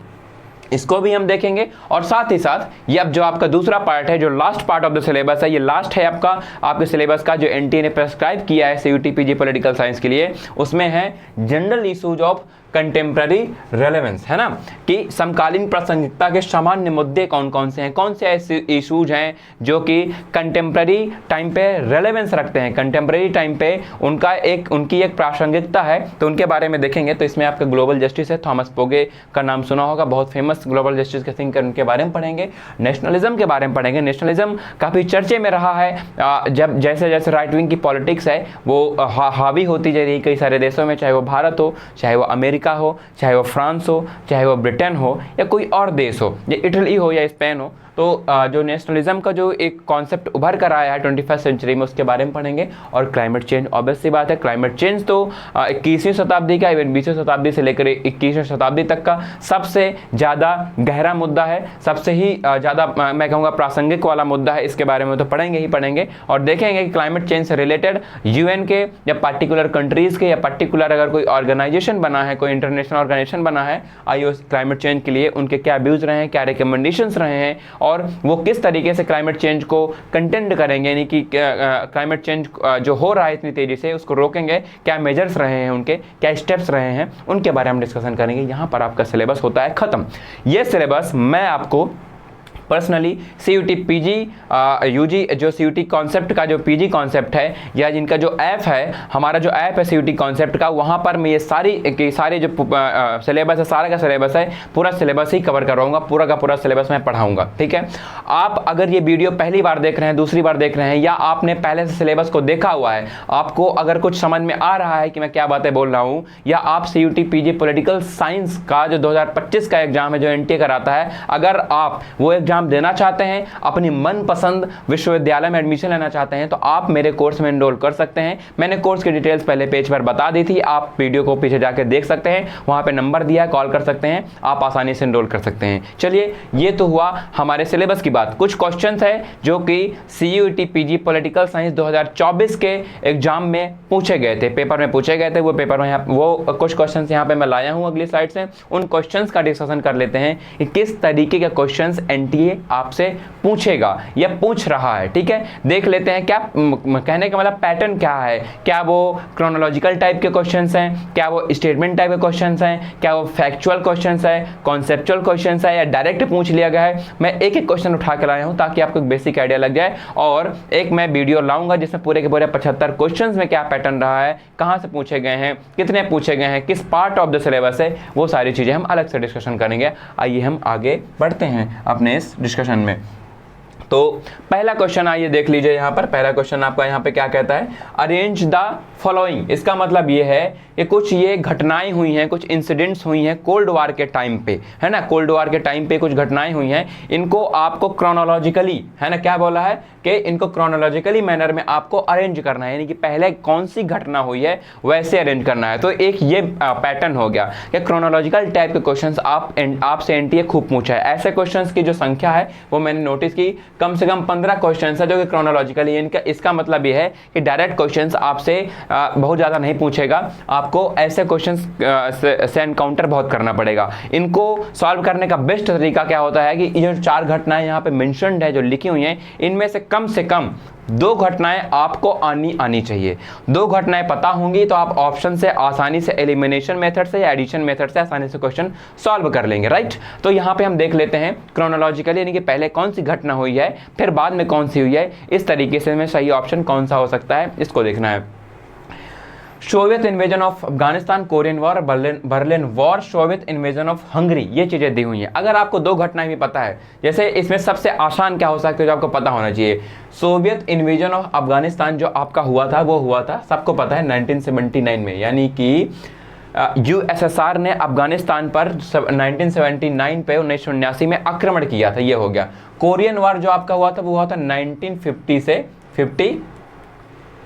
इसको भी हम देखेंगे। और साथ ही साथ ये अब जो आपका दूसरा पार्ट है, जो last part of the syllabus है, ये लास्ट है आपका आपके सिलेबस का जो एनटीए ने प्रेस्क्राइब किया है सीयूटी पीजी पॉलिटिकल साइंस के लिए, उसमें है general issues of contemporary relevance, है ना, कि समकालीन प्रासंगिकता के सामान्य मुद्दे कौन कौन से हैं, कौन से ऐसे इशूज हैं जो कि कंटेम्प्ररी टाइम पे रेलेवेंस रखते हैं, कंटेम्प्ररी टाइम पे उनकी एक प्रासंगिकता है, तो उनके बारे में देखेंगे। तो इसमें आपका ग्लोबल जस्टिस है, थॉमस पोगे का नाम सुना होगा, बहुत फेमस ग्लोबल जस्टिस के थिंकर, उनके बारे में पढ़ेंगे। नेशनलिज्म के बारे में पढ़ेंगे, नेशनलिज्म काफ़ी चर्चे में रहा है, जब जैसे जैसे राइट विंग की पॉलिटिक्स है वो हावी होती जा रही है कई सारे देशों में, चाहे वो भारत हो, चाहे वो अमेरिका हो, चाहे वो फ्रांस हो, चाहे वो ब्रिटेन हो, या कोई और देश हो, या इटली हो या स्पेन हो। तो जो नेशनलिज्म का जो एक कॉन्सेप्ट उभर कर आया है 21वीं सेंचुरी में, उसके बारे में पढ़ेंगे। और क्लाइमेट चेंज, ऑब्वियस सी बात है, क्लाइमेट चेंज तो 21वीं शताब्दी का, इवन 20वीं शताब्दी से लेकर 21वीं शताब्दी तक का सबसे ज़्यादा गहरा मुद्दा है, सबसे ही ज़्यादा मैं कहूँगा प्रासंगिक वाला मुद्दा है। इसके बारे में तो पढ़ेंगे ही पढ़ेंगे, और देखेंगे कि क्लाइमेट चेंज से रिलेटेड यूएन के या पर्टिकुलर कंट्रीज़ के या पर्टिकुलर अगर कोई ऑर्गेनाइजेशन बना है, कोई इंटरनेशनल ऑर्गेनाइजेशन बना है आईओसी क्लाइमेट चेंज के लिए, उनके क्या व्यूज़ रहे हैं, क्या रिकमेंडेशंस रहे हैं, और वो किस तरीके से क्लाइमेट चेंज को कंटेंड करेंगे, यानी कि क्लाइमेट चेंज जो हो रहा है इतनी तेज़ी से उसको रोकेंगे, क्या मेजर्स रहे हैं उनके, क्या स्टेप्स रहे हैं, उनके बारे में हम डिस्कशन करेंगे। यहाँ पर आपका सिलेबस होता है ख़त्म। ये सिलेबस मैं आपको पर्सनली सीयूटी पीजी यूजी जो सीयूटी कॉन्सेप्ट का जो पीजी कॉन्सेप्ट है, या जिनका जो ऐप है, हमारा जो ऐप है सीयूटी कॉन्सेप्ट का, वहाँ पर मैं ये सारे जो सिलेबस है, सारा का सिलेबस है, पूरा सिलेबस ही कवर कराऊंगा, पूरा का पूरा सिलेबस मैं पढ़ाऊंगा, ठीक है। आप अगर ये वीडियो पहली बार देख रहे हैं, दूसरी बार देख रहे हैं, या आपने पहले से सिलेबस को देखा हुआ है, आपको अगर कुछ समझ में आ रहा है कि मैं क्या बातें बोल रहा हूँ, या आप सीयूटी पीजी पॉलिटिकल साइंस का जो 2025 का एग्जाम है जो एनटीए कराता है, अगर आप वो एग्जाम देना चाहते हैं, अपनी मनपसंद विश्वविद्यालय में एडमिशन लेना चाहते हैं, तो आप मेरे कोर्स में एनरोल कर सकते हैं। मैंने कोर्स की डिटेल्स पहले पेज पर बता दी थी, आप वीडियो को पीछे जाकर देख सकते हैं, वहां पे नंबर दिया है, कॉल कर सकते हैं, आप आसानी से एनरोल कर सकते हैं। चलिए, ये तो हुआ हमारे सिलेबस की बात। कुछ क्वेश्चंस है जो कि सीयूईटी पीजी पॉलिटिकल साइंस 2024 के एग्जाम में पूछे गए थे, पेपर में पूछे गए थे। वो पेपर में वो कुछ क्वेश्चन यहाँ पे मैं लाया हूँ अगली स्लाइड से, उन क्वेश्चन का डिस्कशन कर लेते हैं कि किस तरीके के क्वेश्चन एनटीए आपसे पूछेगा या पूछ रहा है, ठीक है। देख लेते हैं क्या कहने का मतलब पैटर्न क्या है, क्या वो क्रोनोलॉजिकल टाइप के क्वेश्चंस हैं, क्या वो स्टेटमेंट टाइप के क्वेश्चंस हैं, क्या वो फैक्चुअल क्वेश्चंस है, कॉन्सेप्चुअल क्वेश्चंस है, या डायरेक्ट पूछ लिया गया है। मैं एक एक क्वेश्चन उठा के लाया हूं ताकि आपको एक बेसिक आइडिया लग जाए, और एक मैं वीडियो लाऊंगा जिसमें पूरे के पूरे 75 क्वेश्चंस में क्या पैटर्न रहा है, कहां से पूछे गए हैं, कितने पूछे गए हैं, किस पार्ट ऑफ द सिलेबस है, वो सारी चीजें हम अलग से डिस्कशन करेंगे। आइए हम आगे बढ़ते हैं अपने इस डिस्कशन में। तो पहला क्वेश्चन आइए देख लीजिए, यहाँ पर पहला क्वेश्चन आपका यहाँ पे क्या कहता है, अरेंज द फॉलोइंग। इसका मतलब ये है कि कुछ ये घटनाएं हुई हैं, कुछ इंसिडेंट्स हुई हैं कोल्ड वार के टाइम पे, है ना, कोल्ड वार के टाइम पे कुछ घटनाएं हुई हैं, इनको आपको क्रोनोलॉजिकली, है ना, क्या बोला है कि इनको क्रोनोलॉजिकली मैनर में आपको अरेंज करना है, यानी कि पहले कौन सी घटना हुई है वैसे अरेंज करना है। तो एक ये पैटर्न हो गया कि क्रोनोलॉजिकल टाइप के क्वेश्चंस आपसे एनटीए खूब पूछा है। ऐसे क्वेश्चंस की जो संख्या है वो मैंने नोटिस की, कम से कम 15 क्वेश्चंस है जो कि क्रोनोलॉजिकली, इनका इसका मतलब ये है कि डायरेक्ट क्वेश्चंस आपसे बहुत ज़्यादा नहीं पूछेगा, आपको ऐसे क्वेश्चंस से एनकाउंटर बहुत करना पड़ेगा। इनको सॉल्व करने का बेस्ट तरीका क्या होता है कि ये जो 4 घटनाएं यहाँ पे मेंशन्ड है जो लिखी हुई हैं, इनमें से कम 2 घटनाएं आपको आनी चाहिए। 2 घटनाएं पता होंगी तो आप ऑप्शन से आसानी से एलिमिनेशन मेथड से या एडिशन मेथड से आसानी से क्वेश्चन सॉल्व कर लेंगे, राइट। तो यहाँ पे हम देख लेते हैं क्रोनोलॉजिकली, यानी कि पहले कौन सी घटना हुई है, फिर बाद में कौन सी हुई है, इस तरीके से हमें सही ऑप्शन कौन सा हो सकता है इसको देखना है। Soviet invasion of Afghanistan, Korean war, Berlin war, Soviet invasion of Hungary, ये चीज़ें दी हुई हैं। अगर आपको 2 घटनाएं भी पता है, जैसे इसमें सबसे आसान क्या हो सकता है जो आपको पता होना चाहिए, सोवियत इन्वेजन ऑफ अफगानिस्तान जो आपका हुआ था वो हुआ था, सबको पता है 1979 में, यानी कि यूएसएसआर ने अफगानिस्तान पर 1979 पे 1979 में आक्रमण किया था, ये हो गया। कोरियन वार जो आपका हुआ था वो हुआ था 1950 से 50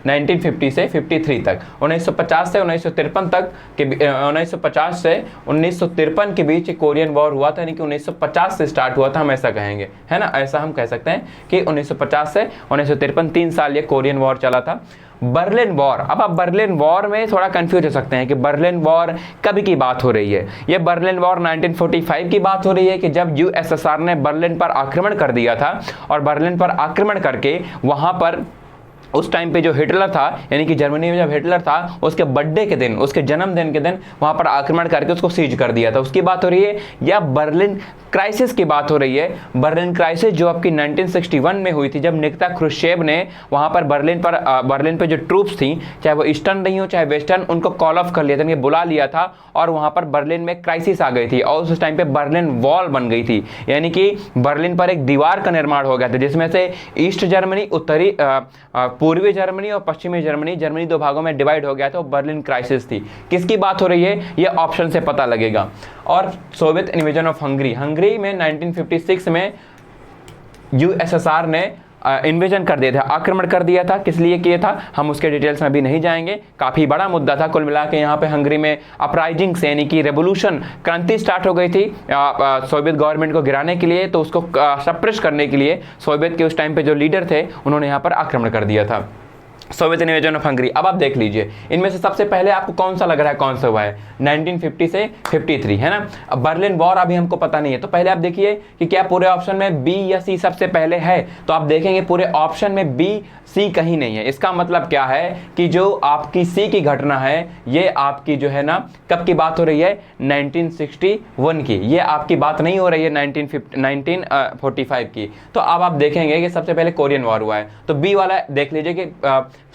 1950 से 53 तक, 1950 से 1953 तक के 1950 से 1953 के बीच कोरियन वॉर हुआ था, यानी कि 1950 से स्टार्ट हुआ था, हम ऐसा कहेंगे, है ना, ऐसा हम कह सकते हैं कि 1950 से 1953 3 साल ये कोरियन वॉर चला था। बर्लिन वॉर, अब आप बर्लिन वॉर में थोड़ा कंफ्यूज हो सकते हैं कि बर्लिन वॉर कब की बात हो रही है। ये बर्लिन वॉर 1945 की बात हो रही है कि जब यूएसएसआर ने बर्लिन पर आक्रमण कर दिया था, और बर्लिन पर आक्रमण करके वहां पर उस टाइम पे जो हिटलर था, यानी कि जर्मनी में जब हिटलर था, उसके बर्थडे के दिन, उसके जन्मदिन के दिन वहां पर आक्रमण करके उसको सीज कर दिया था, उसकी बात हो रही है। या बर्लिन क्राइसिस की बात हो रही है। बर्लिन क्राइसिस जो आपकी 1961 में हुई थी, जब निकिता क्रुश्चेव ने वहां पर बर्लिन पे जो ट्रूप्स थी, चाहे वो ईस्टर्न रही हो चाहे वेस्टर्न, उनको कॉल ऑफ कर लिया था, बुला लिया था, और वहां पर बर्लिन में क्राइसिस आ गई थी, और उस टाइम पे बर्लिन वॉल बन गई थी, यानी कि बर्लिन पर एक दीवार का निर्माण हो गया था, जिसमें से ईस्ट जर्मनी, उत्तरी पूर्वी जर्मनी और पश्चिमी जर्मनी 2 भागों में डिवाइड हो गया था। बर्लिन क्राइसिस थी। किसकी बात हो रही है, ये ऑप्शन से पता लगेगा। और सोवियत इन्वेजन ऑफ हंगरी में 1956 में यूएसएसआर ने इन्वेजन कर दिया था, आक्रमण कर दिया था। किस लिए किया था हम उसके डिटेल्स में अभी नहीं जाएंगे, काफ़ी बड़ा मुद्दा था। कुल मिला के यहाँ पे हंगरी में अपराइजिंग से, यानी कि रेवोल्यूशन, क्रांति स्टार्ट हो गई थी सोवियत गवर्नमेंट को गिराने के लिए, तो उसको सप्रेस करने के लिए सोवियत के उस टाइम पे जो लीडर थे, उन्होंने यहाँ पर आक्रमण कर दिया था। Soviet invasion of Hungary. अब आप देख लीजिए, इनमें से सबसे पहले आपको कौन सा लग रहा है, कौन सा हुआ है, 1950 से 53, है ना। अब बर्लिन वॉर अभी हमको पता नहीं है, तो पहले आप देखिए कि क्या पूरे ऑप्शन में बी या सी सबसे पहले है। तो आप देखेंगे पूरे ऑप्शन में बी सी कहीं नहीं है। इसका मतलब क्या है कि जो आपकी सी की घटना है, ये आपकी जो है ना, कब की बात हो रही है, 1961 की। ये आपकी बात नहीं हो रही है 1945 की। तो अब आप देखेंगे कि सबसे पहले कोरियन वॉर हुआ है, तो बी वाला देख लीजिए कि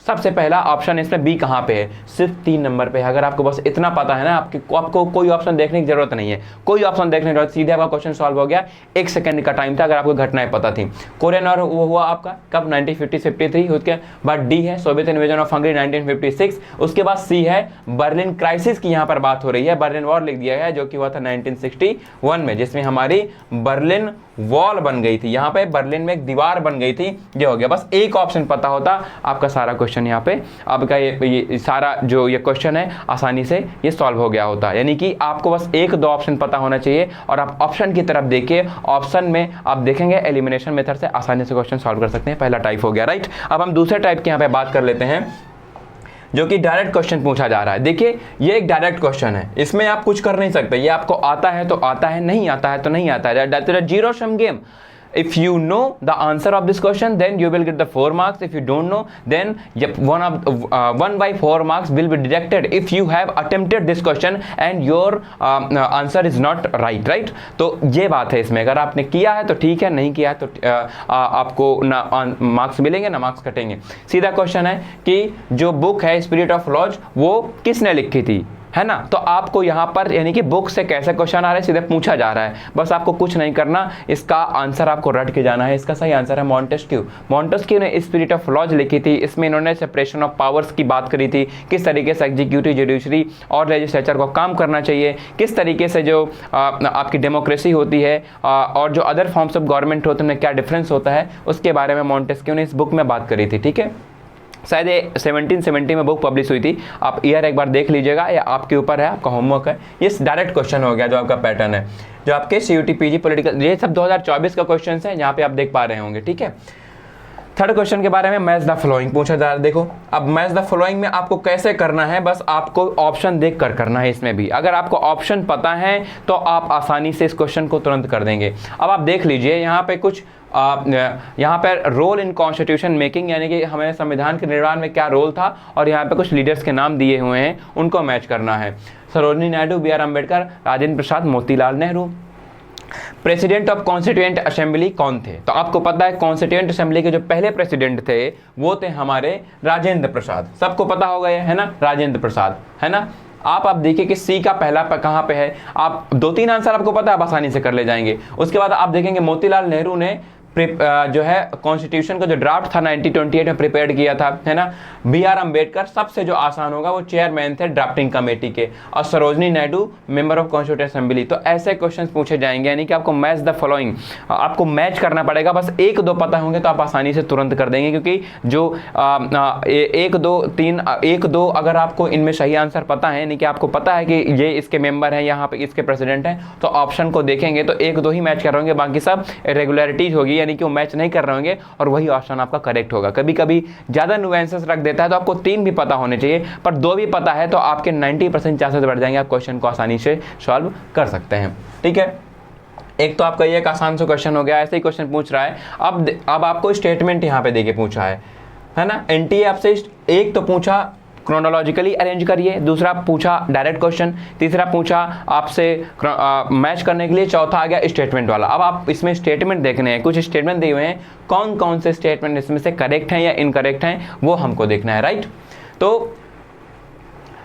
सबसे पहला ऑप्शन इसमें बी कहाँ पे है, सिर्फ 3 नंबर पे है। अगर आपको बस इतना पता है ना, आपको कोई ऑप्शन देखने की जरूरत नहीं है, कोई ऑप्शन देखने की जरूरत, सीधे आपका क्वेश्चन सॉल्व हो गया। 1 सेकंड का टाइम था अगर आपको घटनाएं पता थी। कोरियन वॉर वो हुआ आपका कब, 1950-53। उसके बाद डी है सोवियत इन्वेजन ऑफ हंगरी 1956। उसके बाद सी है बर्लिन क्राइसिस की यहाँ पर बात हो रही है, बर्लिन वॉर लिख दिया है, जो कि हुआ था 1961 में, जिसमें हमारी बर्लिन वॉल बन गई थी। यहाँ पे बर्लिन में एक दीवार बन गई थी, ये हो गया। बस एक ऑप्शन पता होता, आपका सारा क्वेश्चन यहाँ पे, आपका ये सारा जो ये क्वेश्चन है आसानी से ये सॉल्व हो गया होता। यानी कि आपको बस 1-2 ऑप्शन पता होना चाहिए, और आप ऑप्शन की तरफ देखिए। ऑप्शन में आप देखेंगे एलिमिनेशन मेथड से आसानी से क्वेश्चन सॉल्व कर सकते हैं। पहला टाइप हो गया, राइट। अब हम दूसरे टाइप के यहाँ पे बात कर लेते हैं, जो कि डायरेक्ट क्वेश्चन पूछा जा रहा है। देखिए ये एक डायरेक्ट क्वेश्चन है, इसमें आप कुछ कर नहीं सकते। ये आपको आता है तो आता है, नहीं आता है तो नहीं आता है। Zero sum game. If you know the answer of this question, then you will get the 4 marks. If you don't know, then one by 4 marks will be deducted if you have attempted this question and your answer is not right. तो ये बात है इसमें, अगर आपने किया है तो ठीक है, नहीं किया है तो आपको ना मार्क्स मिलेंगे ना मार्क्स कटेंगे। सीधा क्वेश्चन है कि जो बुक है स्पिरिट ऑफ लॉज, वो किसने लिखी थी, है ना। तो आपको यहाँ पर यानी कि बुक से कैसे क्वेश्चन आ रहा है, सीधे पूछा जा रहा है, बस आपको कुछ नहीं करना, इसका आंसर आपको रट के जाना है। इसका सही आंसर है मॉन्टेस्क्यू ने स्पिरिट ऑफ लॉज लिखी थी। इसमें इन्होंने सेपरेशन ऑफ पावर्स की बात करी थी, किस तरीके से एग्जीक्यूटिव, जुडिशरी और लेजिस्लेचर को काम करना चाहिए, किस तरीके से जो आपकी डेमोक्रेसी होती है और जो अदर फॉर्म्स ऑफ गवर्नमेंट होते हैं, क्या डिफरेंस होता है, उसके बारे में मॉन्टेस्क्यू ने इस बुक में बात करी थी। ठीक है, शायद ये 1770 में बुक पब्लिश हुई थी। आप ईयर एक बार देख लीजिएगा, या आपके ऊपर है, आपका होमवर्क है। ये डायरेक्ट क्वेश्चन हो गया जो आपका पैटर्न है, जो आपके CUT PG पॉलिटिकल, ये सब 2024 का क्वेश्चन है, यहाँ पे आप देख पा रहे होंगे। ठीक है, थर्ड क्वेश्चन के बारे में मैच द फॉलोइंग पूछा जा रहा है। देखो अब मैच द फॉलोइंग में आपको कैसे करना है, बस आपको ऑप्शन देख कर करना है। इसमें भी अगर आपको ऑप्शन पता है तो आप आसानी से इस क्वेश्चन को तुरंत कर देंगे। अब आप देख लीजिए यहाँ पे कुछ यहाँ पर रोल इन कॉन्स्टिट्यूशन मेकिंग, यानी कि हमें संविधान के निर्माण में क्या रोल था, और यहाँ पे कुछ लीडर्स के नाम दिए हुए हैं, उनको मैच करना है। Sarojini Naidu, BR Ambedkar, Rajendra Prasad, Motilal Nehru. President of constituent assembly कौन थे, तो आपको पता है कॉन्स्टिट्यूएंट असेंबली के जो पहले प्रेसिडेंट थे वो थे हमारे राजेंद्र प्रसाद। सबको पता होगा ये, है ना, राजेंद्र प्रसाद, है ना। आप देखिए कि सी का पहला कहाँ पे है, आप 2-3 आंसर आपको पता है, आप आसानी से कर ले जाएंगे। उसके बाद आप देखेंगे मोतीलाल नेहरू ने जो है कॉन्स्टिट्यूशन का जो ड्राफ्ट था 1928 में प्रिपेयर किया था, है ना। B.R. अम्बेडकर सबसे जो आसान होगा वो चेयरमैन थे ड्राफ्टिंग कमेटी के, और Sarojini Naidu member of constituent assembly. तो ऐसे क्वेश्चन पूछे जाएंगे, यानी कि आपको मैच द फॉलोइंग, आपको मैच करना पड़ेगा। बस 1-2 पता होंगे तो आप आसानी से तुरंत कर देंगे, क्योंकि जो 1-2 अगर आपको इनमें सही आंसर पता है, यानी कि आपको पता है कि ये इसके मेंबर हैं, यहाँ पे इसके प्रेसिडेंट हैं, तो ऑप्शन को देखेंगे तो 1-2 ही मैच कर रहे होंगे, बाकी सब इरेगुलरिटीज होगी, यानी कि वो मैच नहीं कर रहे होंगे, और वही ऑप्शन आपका करेक्ट होगा। कभी कभी ज़्यादा नुएंसेस रख देता है तो आपको 3 भी पता होने चाहिए, पर 2 भी पता है तो आपके 90% चांसेस बढ़ जाएंगे, आप क्वेश्चन को आसानी से सॉल्व कर सकते हैं। ठीक है, एक तो आपका ये एक आसान सा क्वेश्चन हो गया, ऐसे ही क्वेश्चन पूछ रहा है। अब आपको स्टेटमेंट यहाँ पे देके पूछा है ना। एनटीए आपसे एक तो पूछा क्रोनोलॉजिकली अरेंज करिए, दूसरा पूछा डायरेक्ट क्वेश्चन, तीसरा पूछा आपसे मैच करने के लिए, चौथा आ गया स्टेटमेंट वाला। अब आप इसमें स्टेटमेंट देखने हैं, कुछ स्टेटमेंट दिए हुए हैं, कौन कौन से स्टेटमेंट इसमें से करेक्ट हैं या इनकरेक्ट हैं वो हमको देखना है, राइट। तो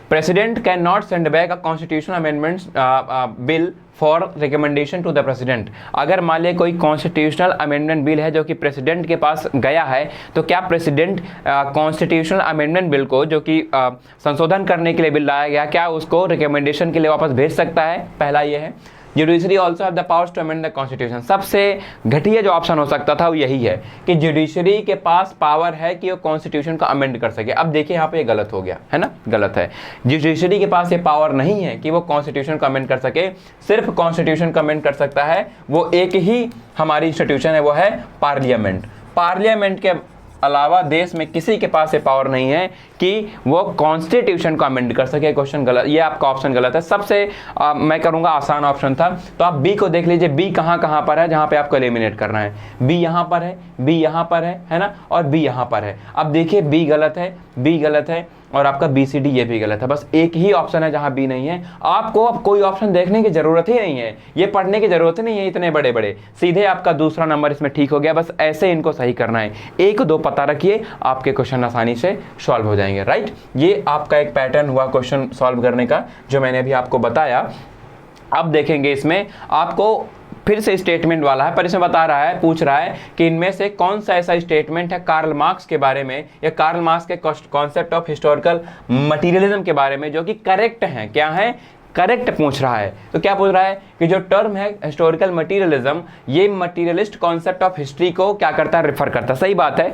president can not send back a constitutional amendments bill for recommendation to the president. अगर मान लिया कोई कॉन्स्टिट्यूशनल अमेंडमेंट बिल है जो कि प्रेसिडेंट के पास गया है, तो क्या प्रेसिडेंट कॉन्स्टिट्यूशनल अमेंडमेंट बिल को, जो कि संशोधन करने के लिए बिल लाया गया, क्या उसको रिकमेंडेशन के लिए वापस भेज सकता है? पहला ये है। Judiciary also have the powers to amend the constitution. सबसे घटिया जो ऑप्शन हो सकता था वो यही है कि जुडिशरी के पास पावर है कि वो कॉन्स्टिट्यूशन को अमेंड कर सके। अब देखिए यहाँ पे ये गलत हो गया है ना, गलत है। जुडिशरी के पास ये पावर नहीं है कि वो कॉन्स्टिट्यूशन को अमेंड कर सके। सिर्फ कॉन्स्टिट्यूशन को अमेंड कर सकता है वो एक ही हमारी इंस्टीट्यूशन है, वो है पार्लियामेंट। पार्लियामेंट के अलावा देश में किसी के पास ये पावर नहीं है कि वो कॉन्स्टिट्यूशन को अमेंड कर सके। क्वेश्चन गलत, ये आपका ऑप्शन गलत है। सबसे मैं करूंगा आसान ऑप्शन था, तो आप बी को देख लीजिए। बी कहाँ पर है जहाँ पे आपको एलिमिनेट करना है? बी यहाँ पर है, बी यहाँ पर है ना, और बी यहाँ पर है। अब देखिए बी गलत है, बी गलत है, और आपका बी सी डी ये भी गलत है। बस एक ही ऑप्शन है जहां बी नहीं है। आपको अब कोई ऑप्शन देखने की जरूरत ही नहीं है, ये पढ़ने की जरूरत ही नहीं है इतने बड़े बड़े, सीधे आपका दूसरा नंबर इसमें ठीक हो गया। बस ऐसे इनको सही करना है, 1-2 पता रखिए, आपके क्वेश्चन आसानी से सॉल्व हो जाएंगे, राइट। ये आपका एक पैटर्न हुआ क्वेश्चन सॉल्व करने का जो मैंने अभी आपको बताया। अब देखेंगे इसमें आपको फिर से स्टेटमेंट वाला है, पर इसमें बता रहा है, पूछ रहा है कि इनमें से कौन सा ऐसा स्टेटमेंट है कार्ल मार्क्स के बारे में या कार्ल मार्क्स के कॉन्सेप्ट ऑफ हिस्टोरिकल मटेरियलिज्म के बारे में जो कि करेक्ट है। क्या है? करेक्ट पूछ रहा है। तो क्या पूछ रहा है कि जो टर्म है हिस्टोरिकल मटेरियलिज्म, ये मटेरियलिस्ट कॉन्सेप्ट ऑफ हिस्ट्री को क्या करता है? रिफर करता है। सही बात है।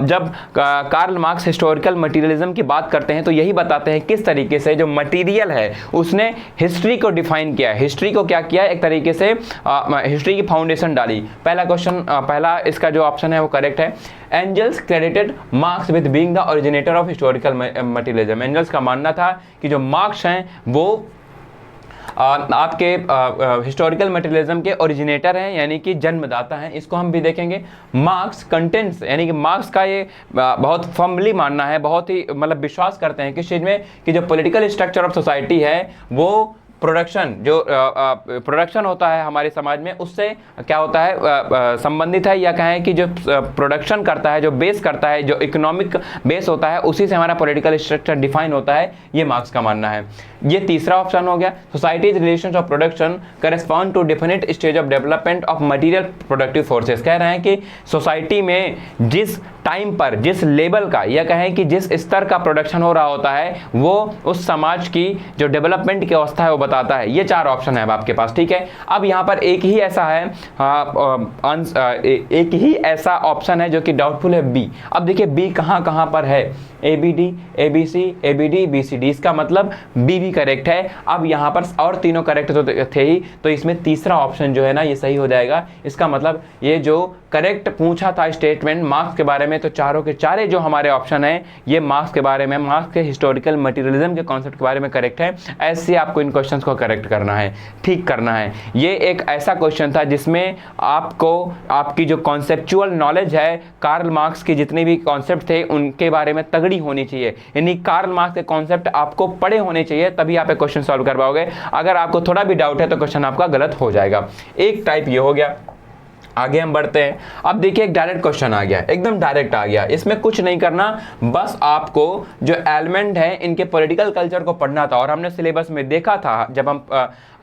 जब कार्ल मार्क्स हिस्टोरिकल मटेरियलिज्म की बात करते हैं तो यही बताते हैं किस तरीके से जो मटेरियल है उसने हिस्ट्री को डिफाइन किया है, हिस्ट्री को क्या किया है, एक तरीके से हिस्ट्री की फाउंडेशन डाली। पहला क्वेश्चन, पहला इसका जो ऑप्शन है वो करेक्ट है। Engels credited Marx with being the originator of historical materialism. Engels का मानना था कि जो मार्क्स हैं वो आपके हिस्टोरिकल मटेरियलिज्म के ओरिजिनेटर हैं, यानी कि जन्मदाता हैं। इसको हम भी देखेंगे। मार्क्स कंटेंट्स, यानी कि मार्क्स का ये बहुत फर्मली मानना है, बहुत ही मतलब विश्वास करते हैं किस चीज़ में, कि जो पॉलिटिकल स्ट्रक्चर ऑफ सोसाइटी है वो प्रोडक्शन, जो प्रोडक्शन होता है हमारे समाज में उससे क्या होता है, संबंधित है, या कहें कि जो प्रोडक्शन करता है, जो बेस करता है, जो इकोनॉमिक बेस होता है, उसी से हमारा पॉलिटिकल स्ट्रक्चर डिफाइन होता है। ये मार्क्स का मानना है। ये तीसरा ऑप्शन हो गया। Societies relations of production correspond to definite stage of development of material productive forces. कह रहे हैं कि सोसाइटी में जिस टाइम पर, जिस लेवल का, या कहें कि जिस स्तर का प्रोडक्शन हो रहा होता है वो उस समाज की जो डेवलपमेंट की अवस्था है वो बताता है। ये 4 ऑप्शन है अब आपके पास, ठीक है। अब यहाँ पर एक ही ऐसा है, एक ही ऐसा ऑप्शन है जो कि डाउटफुल है, बी। अब देखिए बी कहाँ पर है, ABD, ABC, ABD, BCD, इसका मतलब बी भी करेक्ट है। अब यहाँ पर और तीनों करेक्ट तो थे ही, तो इसमें तीसरा ऑप्शन जो है ना ये सही हो जाएगा। इसका मतलब ये जो करेक्ट पूछा था स्टेटमेंट मार्क्स के बारे में, तो चारों के चारे जो हमारे ऑप्शन है ये मार्क्स के बारे में, मार्क्स के हिस्टोरिकल मटेरियलिज्म के कॉन्सेप्ट के बारे में करेक्ट है। ऐसे आपको इन क्वेश्चंस को करेक्ट करना है, ठीक करना है। ये एक ऐसा क्वेश्चन था जिसमें आपको आपकी जो कॉन्सेप्चुअल नॉलेज है, कार्ल मार्क्स की जितने भी कॉन्सेप्ट थे उनके बारे में तगड़ी होनी चाहिए, यानी कार्ल मार्क्स के कॉन्सेप्ट आपको पढ़े होने चाहिए, तभी आप एक क्वेश्चन सॉल्व कर पाओगे। अगर आपको थोड़ा भी डाउट है तो क्वेश्चन आपका गलत हो जाएगा। एक टाइप ये हो गया। आगे हम बढ़ते हैं। अब देखिए एक डायरेक्ट क्वेश्चन आ गया, एकदम डायरेक्ट आ गया। इसमें कुछ नहीं करना, बस आपको जो एलिमेंट है इनके पॉलिटिकल कल्चर को पढ़ना था। और हमने सिलेबस में देखा था जब हम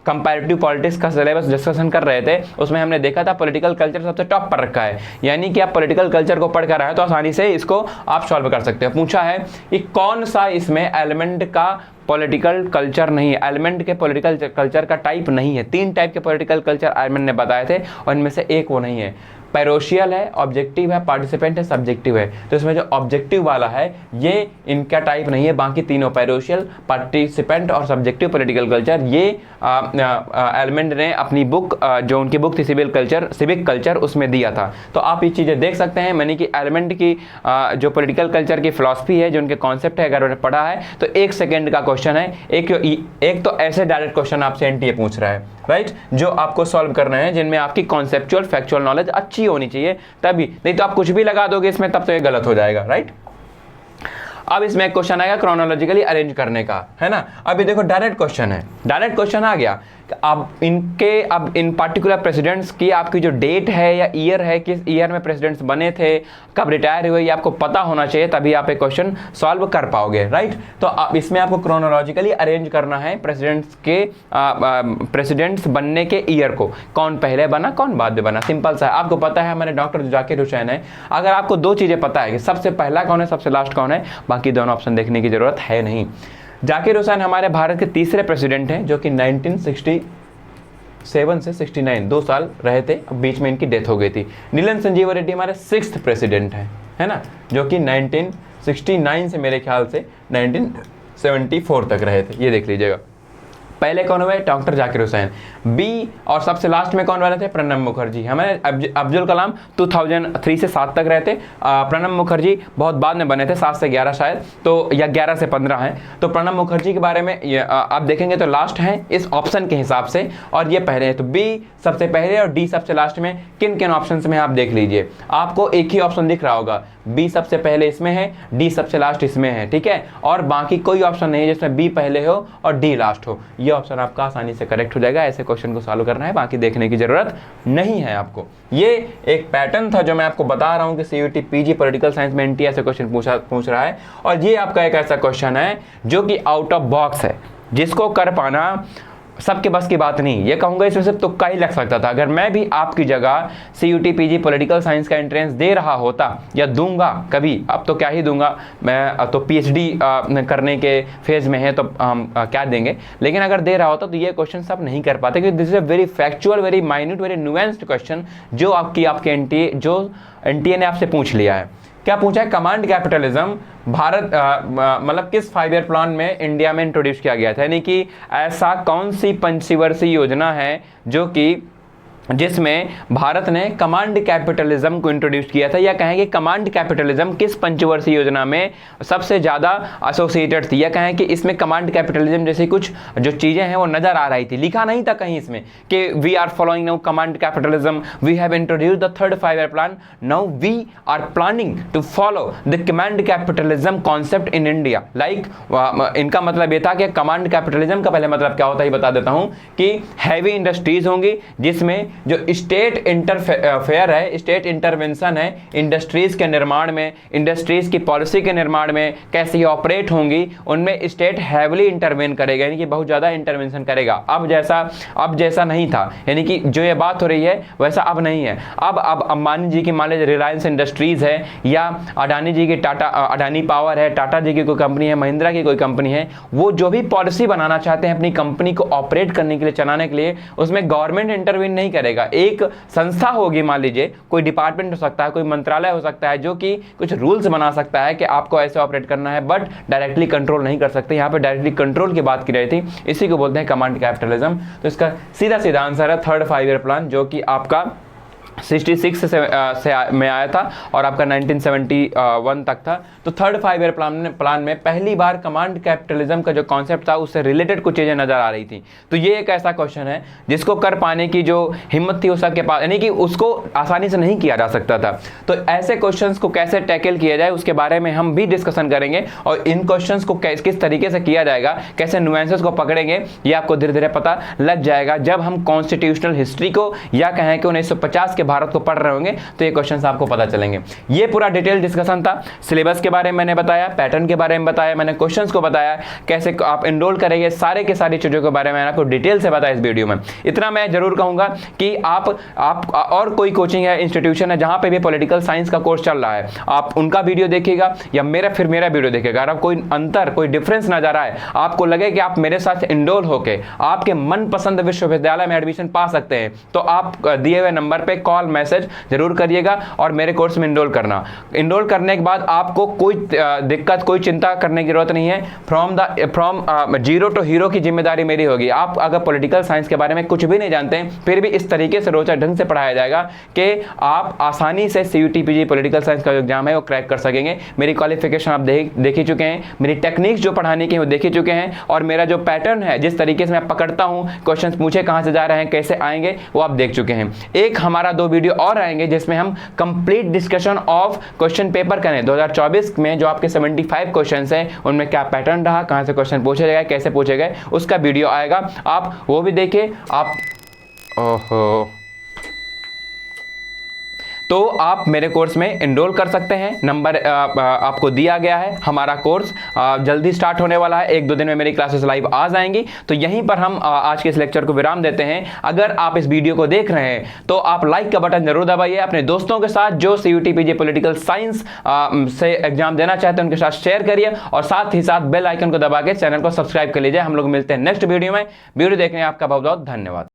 कंपैरेटिव पॉलिटिक्स का सिलेबस डिस्कशन कर रहे थे, उसमें हमने देखा था पॉलिटिकल कल्चर सबसे टॉप पर रखा है, यानी कि आप पॉलिटिकल कल्चर को पढ़ कर आए तो आसानी से इसको आप सॉल्व कर सकते हो। पूछा है कि कौन सा इसमें एलिमेंट का पॉलिटिकल कल्चर नहीं है, एलिमेंट के पॉलिटिकल कल्चर का टाइप नहीं है। 3 टाइप के पॉलिटिकल कल्चर एलिमेंट ने बताए थे और इनमें से एक वो नहीं है। पैरोशियल है, ऑब्जेक्टिव है, पार्टिसिपेंट है, सब्जेक्टिव है। तो इसमें जो ऑब्जेक्टिव वाला है ये इनका टाइप नहीं है, बाकी तीनों पैरोशियल, पार्टिसिपेंट और सब्जेक्टिव पॉलिटिकल कल्चर ये एलिमेंट ने अपनी बुक जो उनकी बुक थी सिविक कल्चर उसमें दिया था। तो आप ये चीज़ें देख सकते हैं, मैंने कि एलिमेंट की जो पॉलिटिकल कल्चर की फिलॉसफी है, जो उनके कॉन्सेप्ट है, अगर उन्हें पढ़ा है तो 1 सेकेंड का क्वेश्चन है। एक तो ऐसे डायरेक्ट क्वेश्चन आपसे एनटीए पूछ रहा है, राइट, जो आपको सॉल्व करना है, जिनमें आपकी कॉन्सेप्चुअल फैक्चुअल नॉलेज अच्छी होनी चाहिए, तभी, नहीं तो आप कुछ भी लगा दोगे इसमें तब तो ये गलत हो जाएगा, राइट। अब इसमें एक क्वेश्चन आएगा क्रोनोलॉजिकली अरेंज करने का, है ना। अभी देखो डायरेक्ट क्वेश्चन है, डायरेक्ट क्वेश्चन आ गया। अब इन पार्टिकुलर प्रेसिडेंट्स की आपकी जो डेट है या ईयर है, किस ईयर में प्रेसिडेंट्स बने थे, कब रिटायर हुए, ये आपको पता होना चाहिए, तभी आप एक क्वेश्चन सॉल्व कर पाओगे, राइट। तो इसमें आपको क्रोनोलॉजिकली अरेंज करना है प्रेसिडेंट्स बनने के ईयर को, कौन पहले बना कौन बाद में बना, सिंपल सा है। आपको पता है हमारे डॉक्टर जाकिर हुसैन है, अगर आपको 2 चीज़ें पता है कि सबसे पहला कौन है सबसे लास्ट कौन है, बाकी दोनों ऑप्शन देखने की जरूरत है नहीं। जाकिर हुसैन हमारे भारत के तीसरे प्रेसिडेंट हैं, जो कि 1967 से 69 2 साल रहे थे, अब बीच में इनकी डेथ हो गई थी। नीलम संजीव रेड्डी हमारे 6th प्रेसिडेंट हैं, है ना, जो कि 1969 से मेरे ख्याल से 1974 तक रहे थे, ये देख लीजिएगा। पहले कौन हुए, डॉक्टर जाकिर हुसैन। बी और सबसे लास्ट में कौन वाले थे, प्रणब मुखर्जी। हमारे अब्दुल कलाम 2003 से 7 तक रहे थे। प्रणब मुखर्जी बहुत बाद में बने थे, 7 से 11 शायद, तो या 11 से 15 हैं। तो प्रणब मुखर्जी के बारे में आप देखेंगे तो लास्ट हैं इस ऑप्शन के हिसाब से, और ये पहले हैं। तो बी सबसे पहले और डी सबसे लास्ट में किन किन ऑप्शन में आप देख लीजिए, आपको एक ही ऑप्शन दिख रहा होगा, बी सबसे पहले इसमें है, डी सबसे लास्ट इसमें है, ठीक है, और बाकी कोई ऑप्शन नहीं है जिसमें बी पहले हो और डी लास्ट हो। ये ऑप्शन आपका आसानी से करेक्ट हो जाएगा। ऐसे क्वेश्चन को सॉल्व करना है, बाकी देखने की जरूरत नहीं है आपको। ये एक पैटर्न था जो मैं आपको बता रहा हूं कि सीयूटी पीजी पॉलिटिकल साइंस में एनटीए ऐसे क्वेश्चन पूछ रहा है, और ये आपका एक ऐसा क्वेश्चन है जो कि आउट ऑफ बॉक्स है, जिसको कर पाना सबके बस की बात नहीं। ये कहूँगा इसमें सिर्फ तुक्का ही लग सकता था। अगर मैं भी आपकी जगह सीयूटी पीजी पॉलिटिकल साइंस का एंट्रेंस दे रहा होता या दूंगा कभी, अब तो क्या ही दूंगा, मैं तो पीएचडी करने के फेज में है तो हम क्या देंगे, लेकिन अगर दे रहा होता तो ये क्वेश्चन सब नहीं कर पाते, क्योंकि this is a very factual, very minute, very nuanced question जो आपके एनटीए ने आपसे पूछ लिया है। क्या पूछा है, कमांड कैपिटलिज्म भारत मतलब किस 5 ईयर प्लान में इंडिया में इंट्रोड्यूस किया गया था, यानी कि ऐसा कौन सी पंचवर्षीय योजना है जो कि जिसमें भारत ने कमांड कैपिटलिज्म को इंट्रोड्यूस किया था, या कहें कि कमांड कैपिटलिज्म किस पंचवर्षीय योजना में सबसे ज़्यादा एसोसिएटेड थी, या कहें कि इसमें कमांड कैपिटलिज्म जैसी कुछ जो चीज़ें हैं वो नज़र आ रही थी। लिखा नहीं था कहीं इसमें कि we are following now command capitalism, we have introduce the 3rd 5 year plan, now we are planning to follow the command capitalism concept in India. Like इनका मतलब ये था कि कमांड कैपिटलिज्म का पहले मतलब क्या होता है ये बता देता हूँ, कि हैवी इंडस्ट्रीज होंगी जिसमें जो स्टेट इंटरफेयर है, स्टेट इंटरवेंशन है इंडस्ट्रीज के निर्माण में, इंडस्ट्रीज की पॉलिसी के निर्माण में, कैसे ये ऑपरेट होंगी, उनमें स्टेट हैवली इंटरवेन करेगा, यानी कि बहुत ज़्यादा इंटरवेंशन करेगा। अब जैसा नहीं था, यानी कि जो ये बात हो रही है वैसा अब नहीं है। अब अंबानी जी की मान लीजिए रिलायंस इंडस्ट्रीज़ है, या अडानी जी की अडानी पावर है, टाटा जी की कोई कंपनी है, महिंद्रा की कोई कंपनी है, वो जो भी पॉलिसी बनाना चाहते हैं अपनी कंपनी को ऑपरेट करने के लिए, चलाने के लिए, उसमें गवर्नमेंट इंटरवीन नहीं करेगा। एक संस्था होगी, मान लीजिए कोई डिपार्टमेंट हो सकता है, कोई मंत्रालय हो सकता है, जो कि कुछ रूल्स बना सकता है कि आपको ऐसे ऑपरेट करना है, बट डायरेक्टली कंट्रोल नहीं कर सकते। यहाँ पे डायरेक्टली कंट्रोल की बात की रही थी, इसी को बोलते हैं कमांड कैपिटलिज्म। तो इसका सीधा आंसर है 3rd 5 ईयर प्लान, जो कि आपका 66 से में आया था और आपका 1971 तक था। तो 3rd 5 ईयर प्लान में पहली बार कमांड कैपिटलिज्म का जो कॉन्सेप्ट था उससे रिलेटेड कुछ चीज़ें नज़र आ रही थी। तो ये एक ऐसा क्वेश्चन है जिसको कर पाने की जो हिम्मत थी उसके पास, यानी कि उसको आसानी से नहीं किया जा सकता था। तो ऐसे क्वेश्चंस को कैसे टैकल किया जाए उसके बारे में हम भी डिस्कशन करेंगे, और इन क्वेश्चंस को किस तरीके से किया जाएगा, कैसे नुएंसेस को पकड़ेंगे, ये आपको धीरे धीरे पता लग जाएगा जब हम कॉन्स्टिट्यूशनल हिस्ट्री को, या कहें कि 1950 के के भारत को पढ़ रहे होंगे तो ये क्वेश्चन आपको पता चलेंगे। ये पूरा डिटेल डिस्कशन था। सिलेबस के बारे में मैंने बताया, पैटर्न के बारे में बताया, मैंने क्वेश्चंस को बताया, कैसे आप एनरोल करेंगे, सारे के सारी चीज़ों के बारे में मैंने आपको डिटेल से बताया इस वीडियो में। इतना मैं जरूर कहूँगा कि आप और कोई कोचिंग है, इंस्टीट्यूशन है जहाँ पे भी पॉलिटिकल साइंस का कोर्स चल रहा है, आप उनका वीडियो देखिएगा या मेरा वीडियो देखिएगा। अगर कोई अंतर, कोई डिफरेंस नजर आ रहा है, आपको लगे कि आप मेरे साथ एनरोल होके आपके मनपसंद विश्वविद्यालय में एडमिशन पा सकते हैं, तो आप दिए हुए नंबर पे कॉल मैसेज जरूर करिएगा और मेरे कोर्स में एनरोल करना। एनरोल करने के बाद आपको कोई दिक्कत, कोई चिंता करने की जरूरत नहीं है। फ्रॉम जीरो टू हीरो की जिम्मेदारी मेरी होगी। आप अगर पॉलिटिकल साइंस के बारे में कुछ भी नहीं जानते हैं, फिर भी इस तरीके से रोचक ढंग से पढ़ाया जाएगा कि आप आसानी से CUT/PG पॉलिटिकल साइंस का जो एग्जाम है वो क्रैक कर सकेंगे। मेरी क्वालिफिकेशन आप देख ही चुके हैं, मेरी टेक्निक्स जो पढ़ाने की वो देख ही चुके हैं, और मेरा जो पैटर्न है, जिस तरीके से मैं पकड़ता हूं, क्वेश्चन पूछे कहां से जा रहे हैं, कैसे आएंगे, वो आप देख चुके हैं। एक हमारा 2 वीडियो और आएंगे जिसमें हम complete discussion of question paper करें 2024 में। जो आपके 75 क्वेश्चन हैं उनमें क्या पैटर्न रहा, कहां से क्वेश्चन पूछे गए, कैसे पूछे गए, उसका वीडियो आएगा, आप वो भी देखिए। तो आप मेरे कोर्स में एनरोल कर सकते हैं। नंबर आपको दिया गया है। हमारा कोर्स जल्दी स्टार्ट होने वाला है, 1-2 दिन में मेरी क्लासेस लाइव आ जाएंगी। तो यहीं पर हम आज के इस लेक्चर को विराम देते हैं। अगर आप इस वीडियो को देख रहे हैं तो आप लाइक का बटन जरूर दबाइए। अपने दोस्तों के साथ जो CUT/PG पॉलिटिकल साइंस से एग्जाम देना चाहते हैं उनके साथ शेयर करिए, और साथ ही साथ बेल आइकन को दबा के चैनल को सब्सक्राइब कर लीजिए। हम लोग मिलते हैं नेक्स्ट वीडियो में। वीडियो देखने आपका बहुत बहुत धन्यवाद।